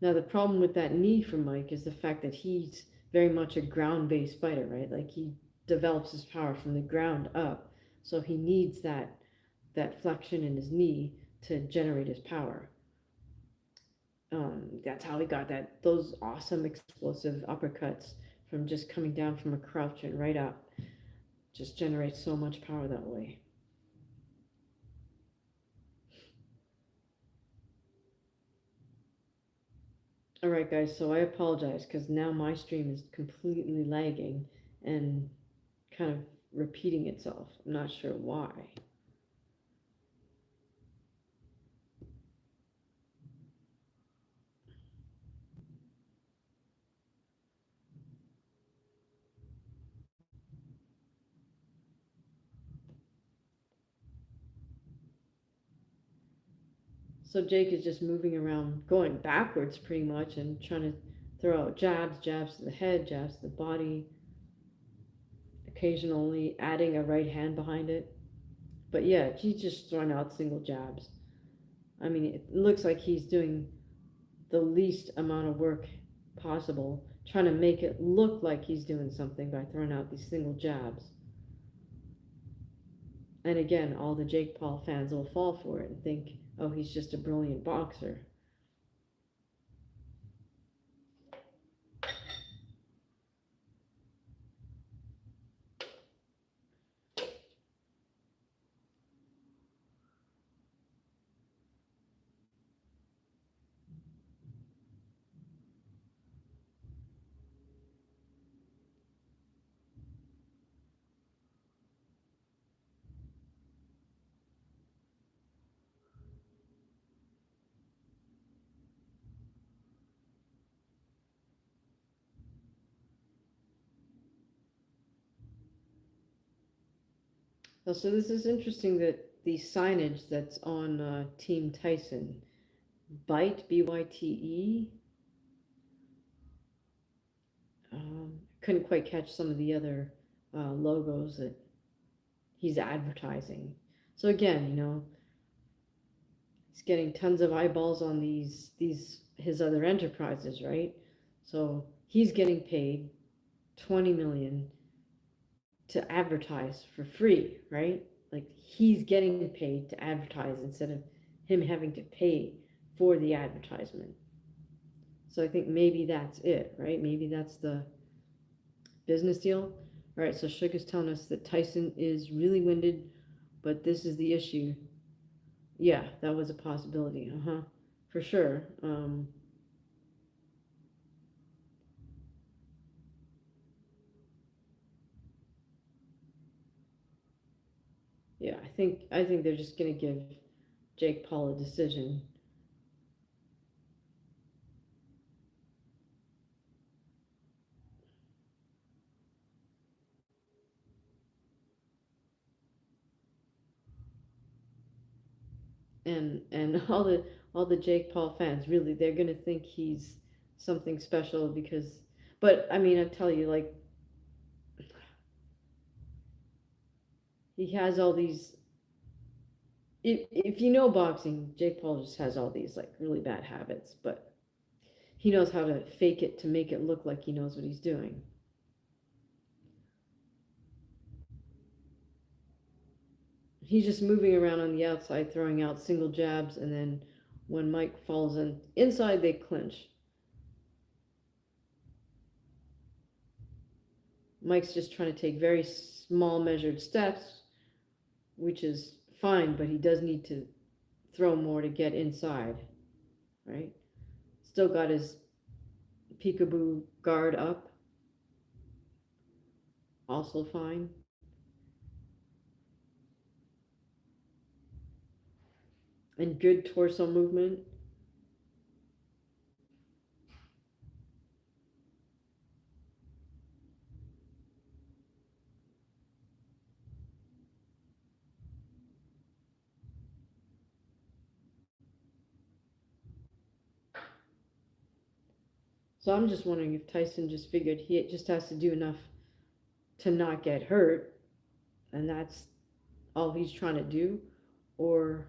Speaker 1: Now the problem with that knee for Mike is the fact that he's very much a ground-based fighter, right? Like he develops his power from the ground up, so he needs that flexion in his knee to generate his power. That's how he got those awesome explosive uppercuts from just coming down from a crouch and right up. Just generates so much power that way. All right, guys. So I apologize because now my stream is completely lagging and kind of repeating itself. I'm not sure why. So Jake is just moving around, going backwards pretty much, and trying to throw out jabs to the head, jabs to the body, occasionally adding a right hand behind it. But yeah, he's just throwing out single jabs. I mean, it looks like he's doing the least amount of work possible, trying to make it look like he's doing something by throwing out these single jabs. And again, all the Jake Paul fans will fall for it and think, oh, he's just a brilliant boxer. Oh, so this is interesting that the signage that's on Team Tyson, Byte, BYTE, Couldn't quite catch some of the other logos that he's advertising. So again, he's getting tons of eyeballs on these his other enterprises, right? So he's getting paid 20 million to advertise for free, right? Like he's getting paid to advertise instead of him having to pay for the advertisement. So I think maybe that's it, right? Maybe that's the business deal. All right, so Sugar's telling us that Tyson is really winded, but this is the issue. Yeah, that was a possibility. Uh huh, for sure. Yeah, I think they're just gonna give Jake Paul a decision. And all the Jake Paul fans really they're gonna think he's something special because, but I mean I tell you like he has all these. If you know boxing, Jake Paul just has all these like really bad habits, but he knows how to fake it to make it look like he knows what he's doing. He's just moving around on the outside, throwing out single jabs, and then when Mike falls in inside, they clinch. Mike's just trying to take very small, measured steps, which is fine, but he does need to throw more to get inside, right? Still got his peekaboo guard up, also fine. And good torso movement. So I'm just wondering if Tyson just figured he just has to do enough to not get hurt, and that's all he's trying to do, or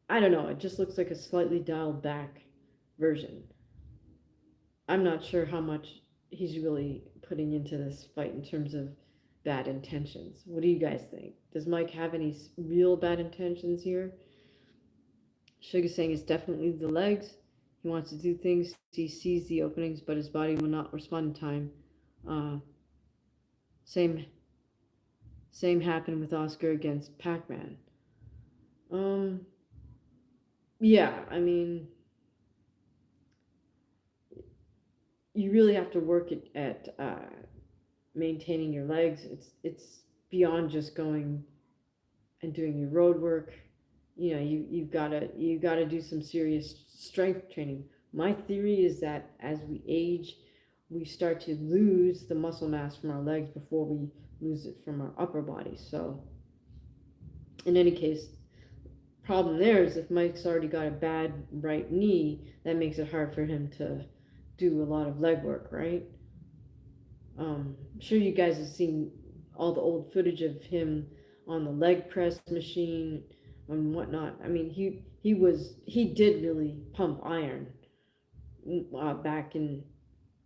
Speaker 1: I don't know. It just looks like a slightly dialed back version. I'm not sure how much he's really putting into this fight in terms of bad intentions. What do you guys think? Does Mike have any real bad intentions here? Sugar saying it's definitely the legs. He wants to do things. He sees the openings, but his body will not respond in time. Uh, same same happened with Oscar against Pac-Man. Um, yeah, I mean, you really have to work at maintaining your legs. It's beyond just going and doing your road work. You gotta do some serious strength training. My theory is that as we age, we start to lose the muscle mass from our legs before we lose it from our upper body. So in any case, problem there is if Mike's already got a bad right knee, that makes it hard for him to do a lot of leg work, right? I'm sure you guys have seen all the old footage of him on the leg press machine and whatnot. I mean, he did really pump iron back in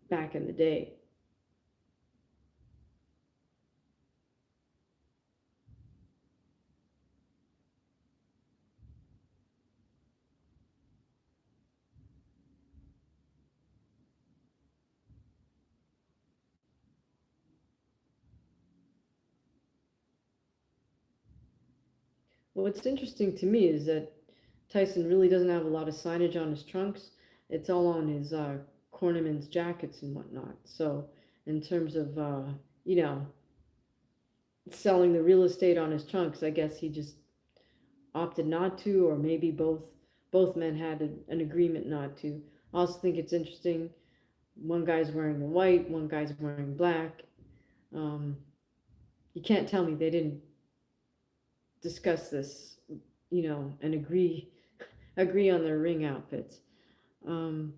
Speaker 1: the day. Well, what's interesting to me is that Tyson really doesn't have a lot of signage on his trunks. It's all on his cornerman's jackets and whatnot. So, in terms of you know selling the real estate on his trunks, I guess he just opted not to, or maybe both men had an agreement not to. I also think it's interesting. One guy's wearing the white, one guy's wearing black. Um, you can't tell me they didn't discuss this, and agree on their ring outfits. Um,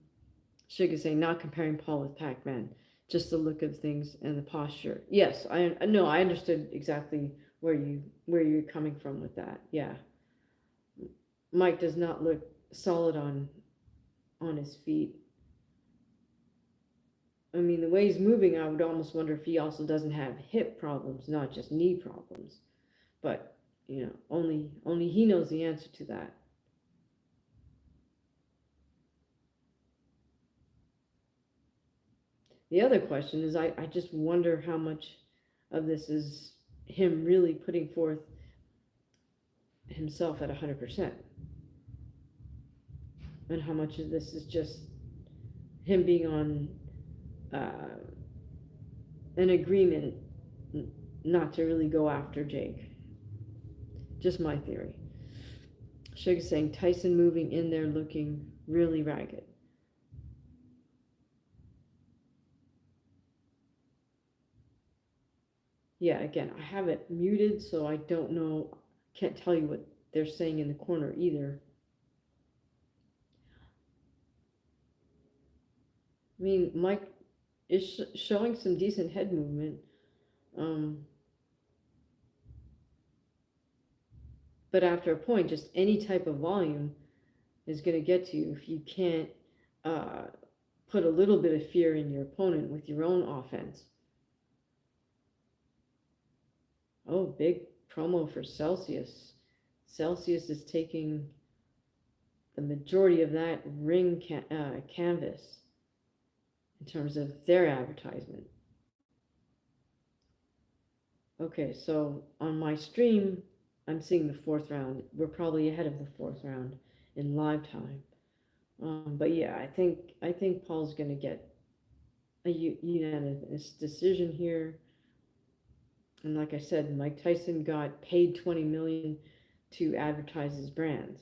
Speaker 1: Sugar saying not comparing Paul with Pac-Man, just the look of things and the posture. Yes, I no, I understood exactly where you're coming from with that. Yeah, Mike does not look solid on his feet. I mean, the way he's moving, I would almost wonder if he also doesn't have hip problems, not just knee problems. But only he knows the answer to that. The other question is, I just wonder how much of this is him really putting forth himself at 100%, and how much of this is just him being on uh, an agreement not to really go after Jake. Just my theory. Sugar saying Tyson moving in there looking really ragged. Yeah, again, I have it muted, so I don't know, can't tell you what they're saying in the corner either. I mean, Mike is showing some decent head movement, um, but after a point, just any type of volume is going to get to you if you can't uh, put a little bit of fear in your opponent with your own offense. Oh, big promo for Celsius. Celsius is taking the majority of that canvas in terms of their advertisement. Okay, so on my stream, I'm seeing the fourth round. We're probably ahead of the fourth round in live time. But yeah, I think Paul's gonna get a unanimous decision here. And like I said, Mike Tyson got paid 20 million to advertise his brands.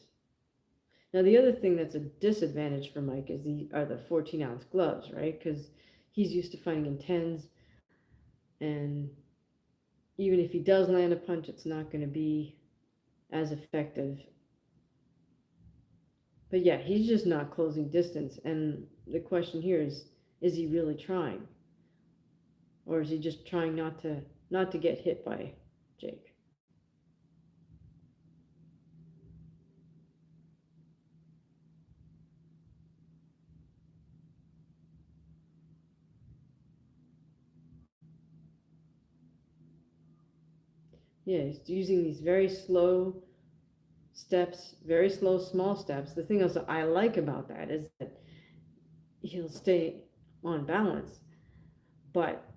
Speaker 1: Now the other thing that's a disadvantage for Mike is the 14-ounce gloves, right? Because he's used to fighting in tens, and even if he does land a punch, it's not going to be as effective. But yeah, he's just not closing distance. And the question here is he really trying? Or is he just trying not to get hit by Jake? Yeah, he's using these very slow steps, very slow, small steps. The thing else that I like about that is that he'll stay on balance, but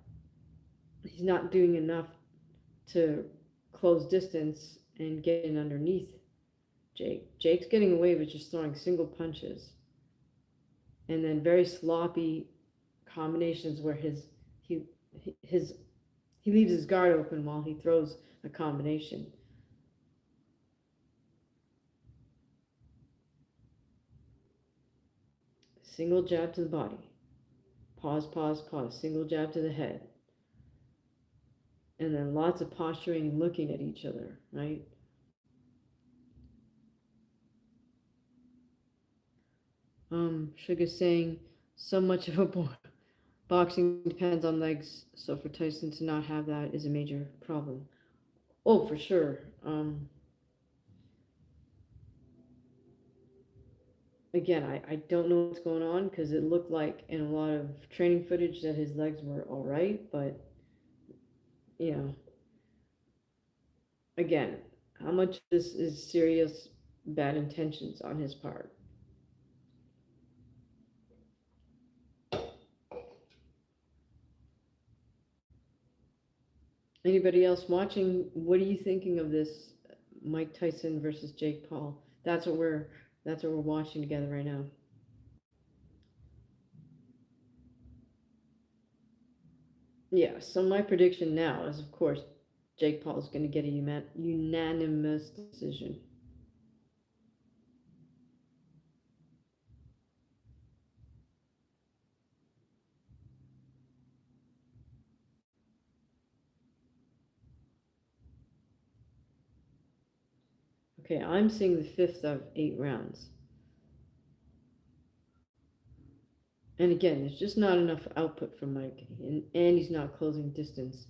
Speaker 1: he's not doing enough to close distance and get in underneath Jake. Jake's getting away with just throwing single punches, and then very sloppy combinations where he his he leaves his guard open while he throws a combination. Single jab to the body. Pause, pause, pause. Single jab to the head. And then lots of posturing and looking at each other, right? Sugar saying so much of a boxing depends on legs, so for Tyson to not have that is a major problem. Oh, for sure. Again, I don't know what's going on because it looked like in a lot of training footage that his legs were all right, but you know, again, how much of this is serious bad intentions on his part? Anybody else watching? What are you thinking of this Mike Tyson versus Jake Paul? That's what we're watching together right now. Yeah. So my prediction now is, of course, Jake Paul is going to get a unanimous decision. Okay, I'm seeing the fifth of 8 rounds. And again, there's just not enough output from Mike, and he's not closing distance.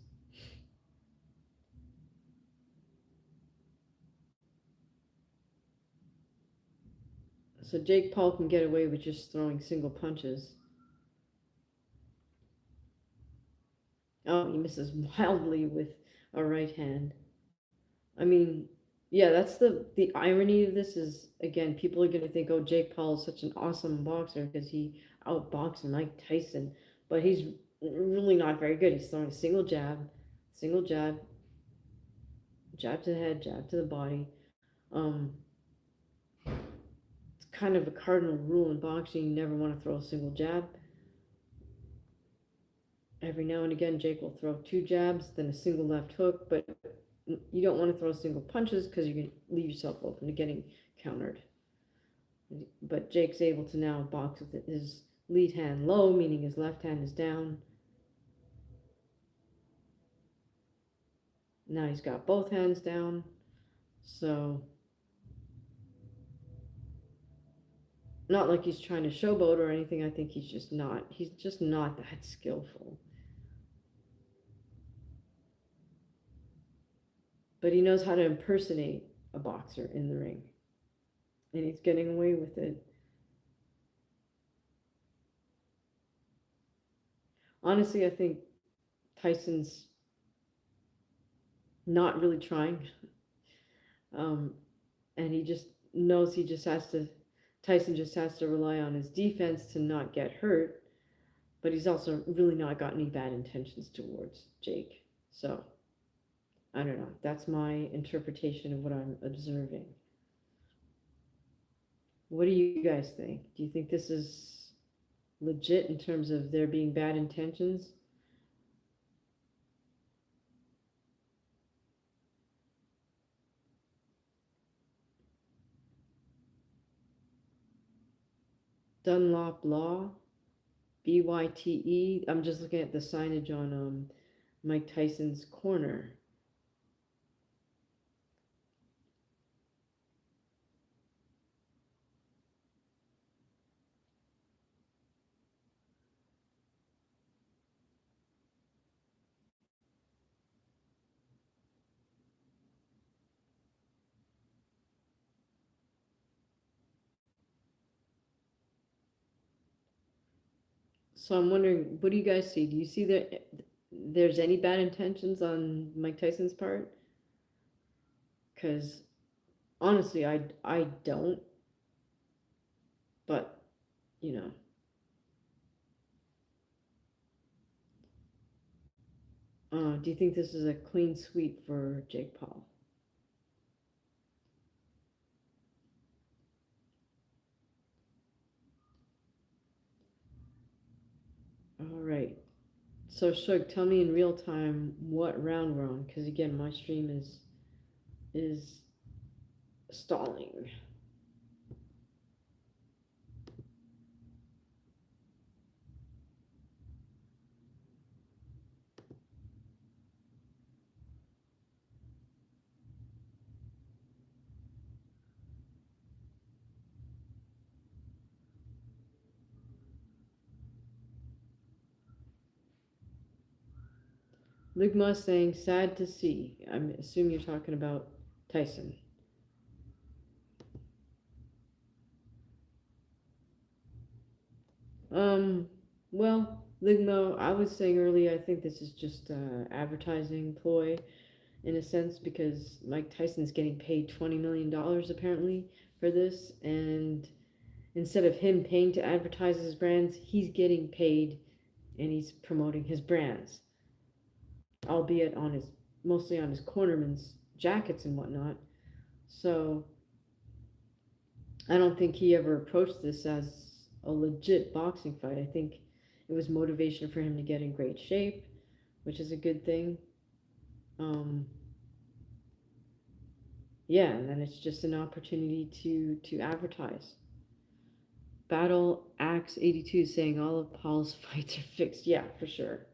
Speaker 1: So Jake Paul can get away with just throwing single punches. Oh, he misses wildly with a right hand. I mean, yeah, that's the irony of this is again, people are gonna think, oh, Jake Paul is such an awesome boxer because he outboxed Mike Tyson, but he's really not very good. He's throwing a single jab, jab to the head, jab to the body. Um, it's kind of a cardinal rule in boxing. You never want to throw a single jab. Every now and again, Jake will throw two jabs, then a single left hook, but you don't want to throw single punches because you can leave yourself open to getting countered. But Jake's able to now box with his lead hand low, meaning his left hand is down. Now he's got both hands down. So, not like he's trying to showboat or anything. I think he's just not that skillful. But he knows how to impersonate a boxer in the ring. And he's getting away with it. Honestly, I think Tyson's not really trying. Um, and he just knows Tyson just has to rely on his defense to not get hurt, but he's also really not got any bad intentions towards Jake. So, I don't know. That's my interpretation of what I'm observing. What do you guys think? Do you think this is legit in terms of there being bad intentions? Dunlop Law, BYTE. I'm just looking at the signage on Mike Tyson's corner. So I'm wondering, what do you guys see? Do you see that there's any bad intentions on Mike Tyson's part? Because honestly, I don't. But you know, do you think this is a clean sweep for Jake Paul? All right. So Shug, tell me in real time what round we're on, because again, my stream is stalling. Ligma saying sad to see. I'm assuming you're talking about Tyson. Um, well, Ligma, I was saying earlier, I think this is just advertising ploy in a sense because Mike Tyson's getting paid $20 million apparently for this, and instead of him paying to advertise his brands, he's getting paid and he's promoting his brands, albeit on his mostly on his cornerman's jackets and whatnot. So I don't think he ever approached this as a legit boxing fight. I think it was motivation for him to get in great shape, which is a good thing. Um, yeah, and then it's just an opportunity to advertise. Battle Axe 82 saying all of Paul's fights are fixed. Yeah, for sure.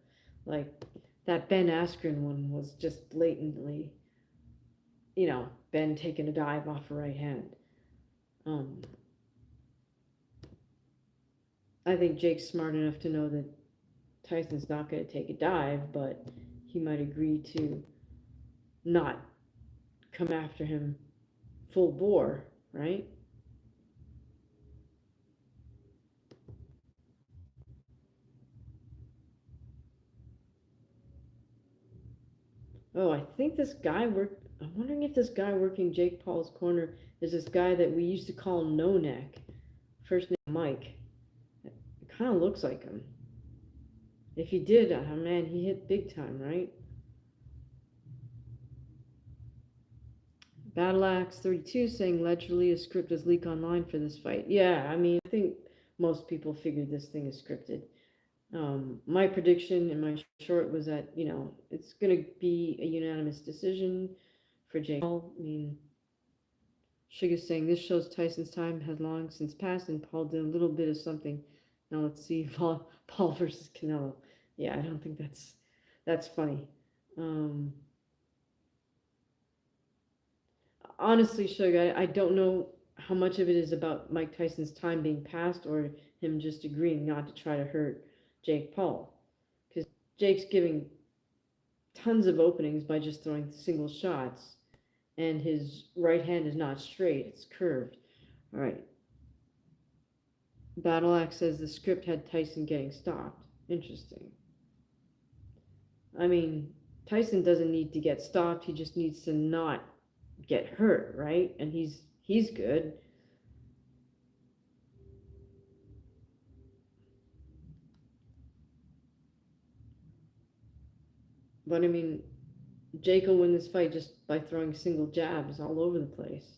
Speaker 1: Like that Ben Askren one was just blatantly, Ben taking a dive off a right hand. Um, I think Jake's smart enough to know that Tyson's not going to take a dive, but he might agree to not come after him full bore, right? Oh, I think this guy worked. I'm wondering if this guy working Jake Paul's corner is this guy that we used to call No Neck, first name Mike. It kind of looks like him. If he did, oh man, he hit big time, right? Battle Axe 32 saying allegedly a script is leaked online for this fight. Yeah, I mean, I think most people figured this thing is scripted. My prediction in my short was that, it's going to be a unanimous decision for Jake Paul. I mean, Sugar's saying this shows Tyson's time has long since passed and Paul did a little bit of something. Now let's see Paul versus Canelo. Yeah, I don't think that's funny. Um, Honestly, Sugar, I don't know how much of it is about Mike Tyson's time being passed or him just agreeing not to try to hurt Jake Paul. Because Jake's giving tons of openings by just throwing single shots, and his right hand is not straight, it's curved. All right. Battle Axe says the script had Tyson getting stopped. Interesting. I mean, Tyson doesn't need to get stopped, he just needs to not get hurt, right? And he's good. But I mean, Jake will win this fight just by throwing single jabs all over the place.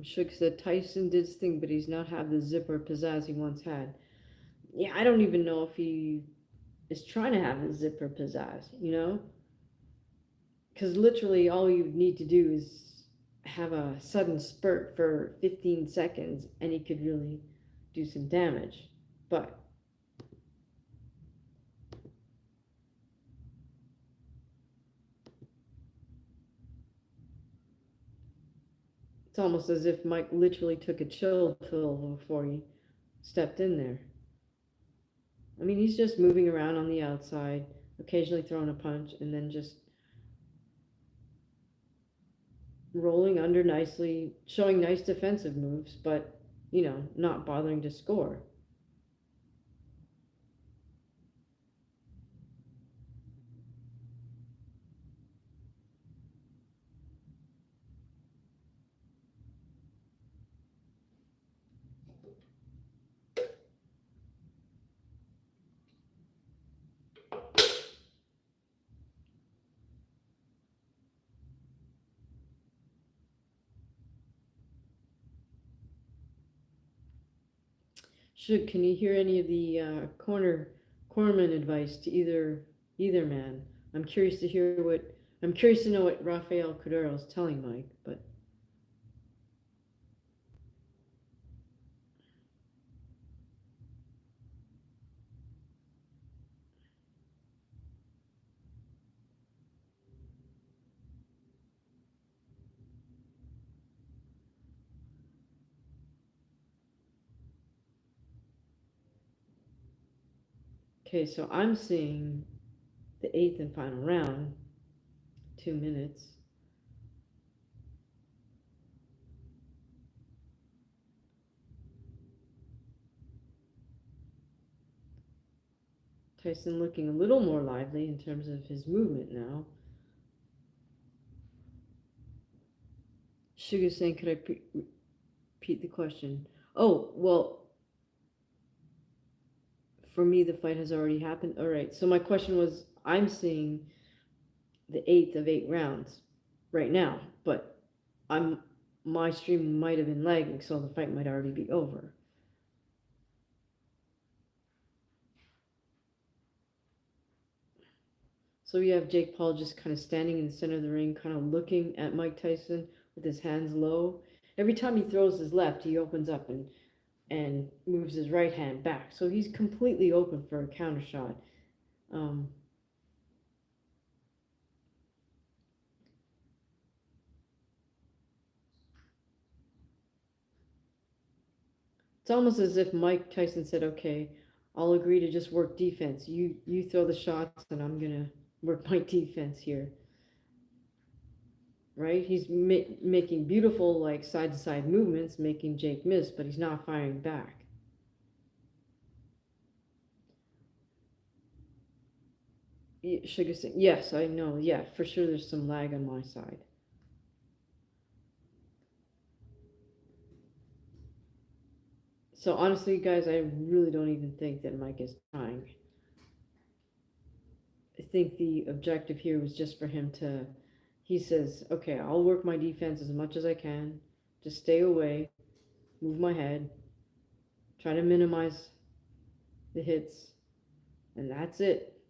Speaker 1: Shook said Tyson did his thing, but he's not have the zipper pizzazz he once had. Yeah, I don't even know if he is trying to have the zipper pizzazz. Because literally all you need to do is have a sudden spurt for 15 seconds and he could really do some damage. But it's almost as if Mike literally took a chill pill before he stepped in there. I mean, he's just moving around on the outside, occasionally throwing a punch, and then just rolling under nicely, showing nice defensive moves, but, not bothering to score. Can you hear any of the cornerman advice to either man? I'm curious to hear what I'm curious to know what Rafael Cordero is telling Mike, but okay, so I'm seeing the eighth and final round, 2 minutes. Tyson looking a little more lively in terms of his movement now. Sugar saying, could I repeat the question? Oh, well, for me, the fight has already happened. All right. So my question was, I'm seeing the eighth of 8 rounds right now, but I'm my stream might have been lagging, so the fight might already be over. So you have Jake Paul just kind of standing in the center of the ring, kind of looking at Mike Tyson with his hands low. Every time he throws his left, he opens up and moves his right hand back. So he's completely open for a counter shot. Um, It's almost as if Mike Tyson said, "Okay, I'll agree to just work defense. You throw the shots, and I'm gonna work my defense here." Right? He's making beautiful like side to side movements, making Jake miss, but he's not firing back. Sugar Singh, yes, I know. Yeah, for sure. There's some lag on my side. So honestly, guys, I really don't even think that Mike is trying. I think the objective here was just for him to. He says, "Okay, I'll work my defense as much as I can. Just stay away, move my head, try to minimize the hits, and that's it."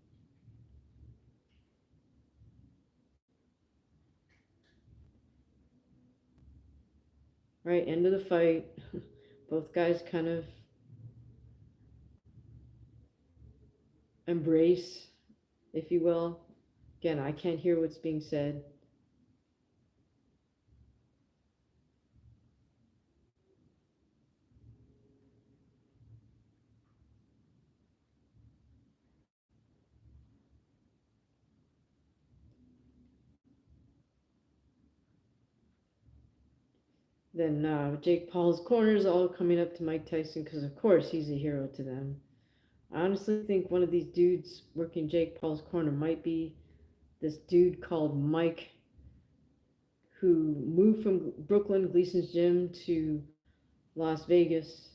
Speaker 1: Right, end of the fight. Both guys kind of embrace, if you will. Again, I can't hear what's being said. Then Jake Paul's corners all coming up to Mike Tyson because, of course, he's a hero to them. I honestly think one of these dudes working Jake Paul's corner might be this dude called Mike who moved from Brooklyn, Gleason's gym, to Las Vegas.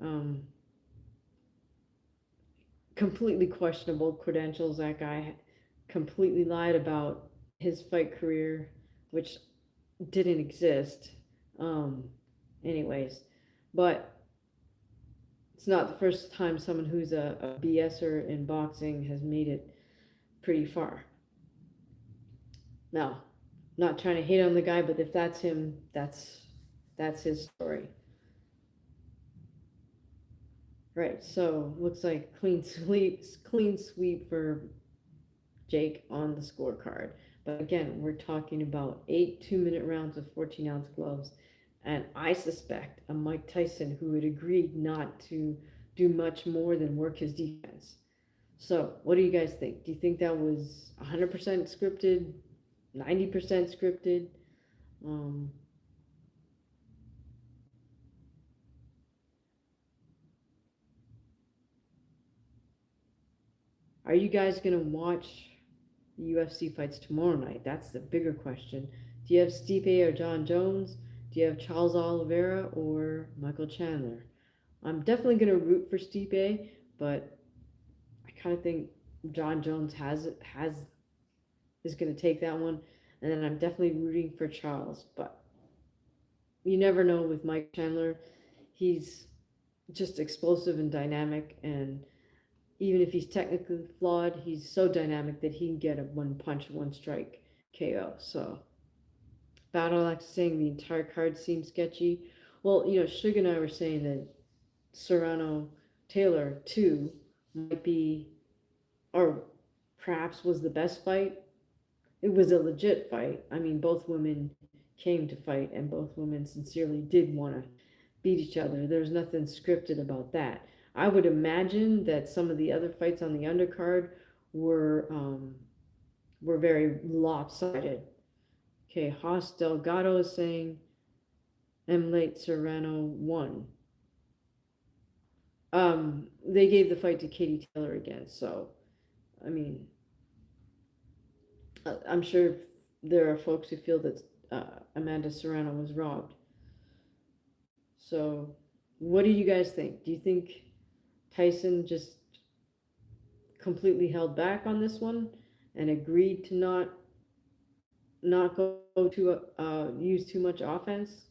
Speaker 1: Um, Completely questionable credentials. That guy completely lied about his fight career, which didn't exist. Um, Anyways, but it's not the first time someone who's a BSer in boxing has made it pretty far. Now, not trying to hate on the guy, but if that's him, that's his story. Right. So looks like clean sweep for Jake on the scorecard. But again, we're talking about 8 2-minute rounds of 14-ounce gloves. And I suspect a Mike Tyson who had agreed not to do much more than work his defense. So, what do you guys think? Do you think that was 100% scripted, 90% scripted? Um, are you guys going to watch the UFC fights tomorrow night? That's the bigger question. Do you have Stipe or John Jones? Do you have Charles Oliveira or Michael Chandler? I'm definitely going to root for Stipe, but I kind of think John Jones has is going to take that one, and then I'm definitely rooting for Charles. But you never know with Mike Chandler. He's just explosive and dynamic, and even if he's technically flawed, he's so dynamic that he can get a one punch, one strike KO. So Battle Axe saying the entire card seems sketchy. Well, Suge and I were saying that Serrano Taylor too might be, or perhaps was the best fight. It was a legit fight. I mean, both women came to fight, and both women sincerely did want to beat each other. There's nothing scripted about that. I would imagine that some of the other fights on the undercard were um, were very lopsided. Okay, Haas Delgado is saying Emlate Serrano won. They gave the fight to Katie Taylor again, so I mean, I'm sure there are folks who feel that Amanda Serrano was robbed. So, what do you guys think? Do you think Tyson just completely held back on this one and agreed to not go to use too much offense?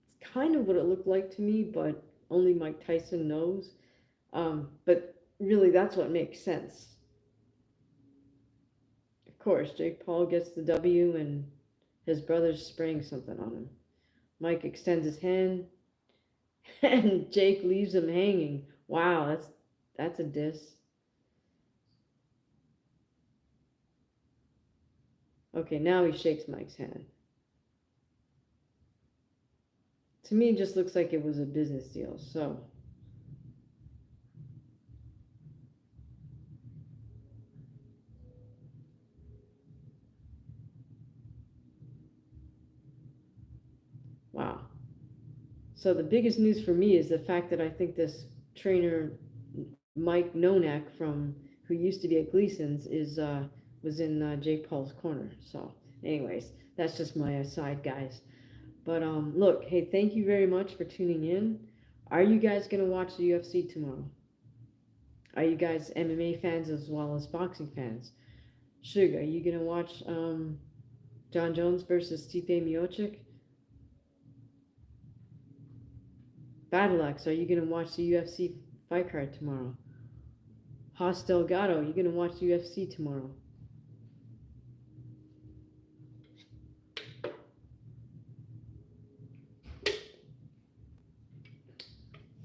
Speaker 1: It's kind of what it looked like to me, but only Mike Tyson knows. But really, that's what makes sense. Of course, Jake Paul gets the W, and his brother's spraying something on him. Mike extends his hand, and Jake leaves him hanging. Wow, that's a diss. Okay, now he shakes Mike's hand. To me, it just looks like it was a business deal. So, wow. So the biggest news for me is the fact that I think this trainer Mike Nonak from who used to be at Gleason's is was in Jake Paul's corner. So, anyways, that's just my aside, guys. But look, hey, thank you very much for tuning in. Are you guys gonna watch the UFC tomorrow? Are you guys MMA fans as well as boxing fans? Sugar, are you gonna watch John Jones versus Stipe Miocic? Battle Axe, are you gonna watch the UFC fight card tomorrow? Haas Delgado, you gonna watch the UFC tomorrow?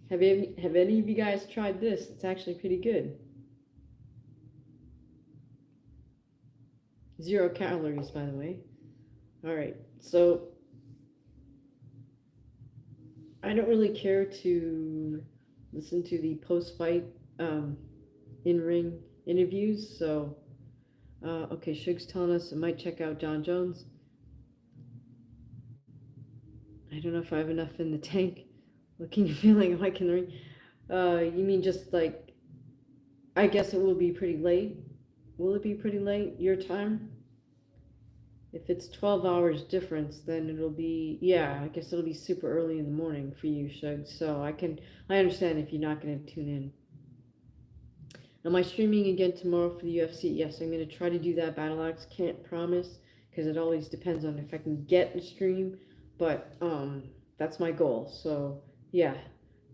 Speaker 1: Have any of you guys tried this? It's actually pretty good. 0 calories, by the way. All right, so I don't really care to listen to the post-fight um, in-ring interviews. So, okay, Suge's telling us I might check out John Jones. I don't know if I have enough in the tank. Looking and feeling if I can ring. You mean just like I guess it will be pretty late. Will it be pretty late your time? If it's 12 hours difference, then it'll be yeah. I guess it'll be super early in the morning for you, Shug. So I understand if you're not going to tune in. Am I streaming again tomorrow for the UFC? Yes, I'm going to try to do that. Battle Axe can't promise because it always depends on if I can get a stream, but that's my goal. So yeah,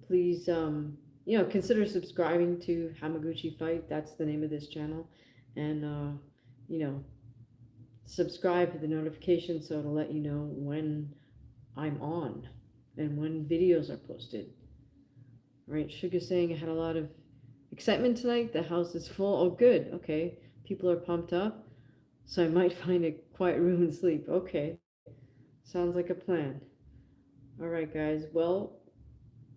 Speaker 1: please consider subscribing to Hamaguchi Fight. That's the name of this channel, and you know subscribe to the notification so it'll let you know when I'm on and when videos are posted. Right, Sugar saying I had a lot of excitement tonight. The house is full. Oh, good. Okay, people are pumped up, so I might find a quiet room and sleep. Okay, sounds like a plan. All right, guys. Well,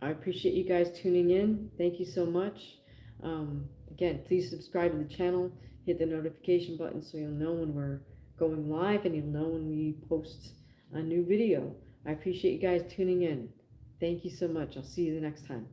Speaker 1: I appreciate you guys tuning in. Thank you so much. Again, please subscribe to the channel, hit the notification button so you'll know when we're going live and you'll know when we post a new video. I appreciate you guys tuning in. Thank you so much. I'll see you the next time.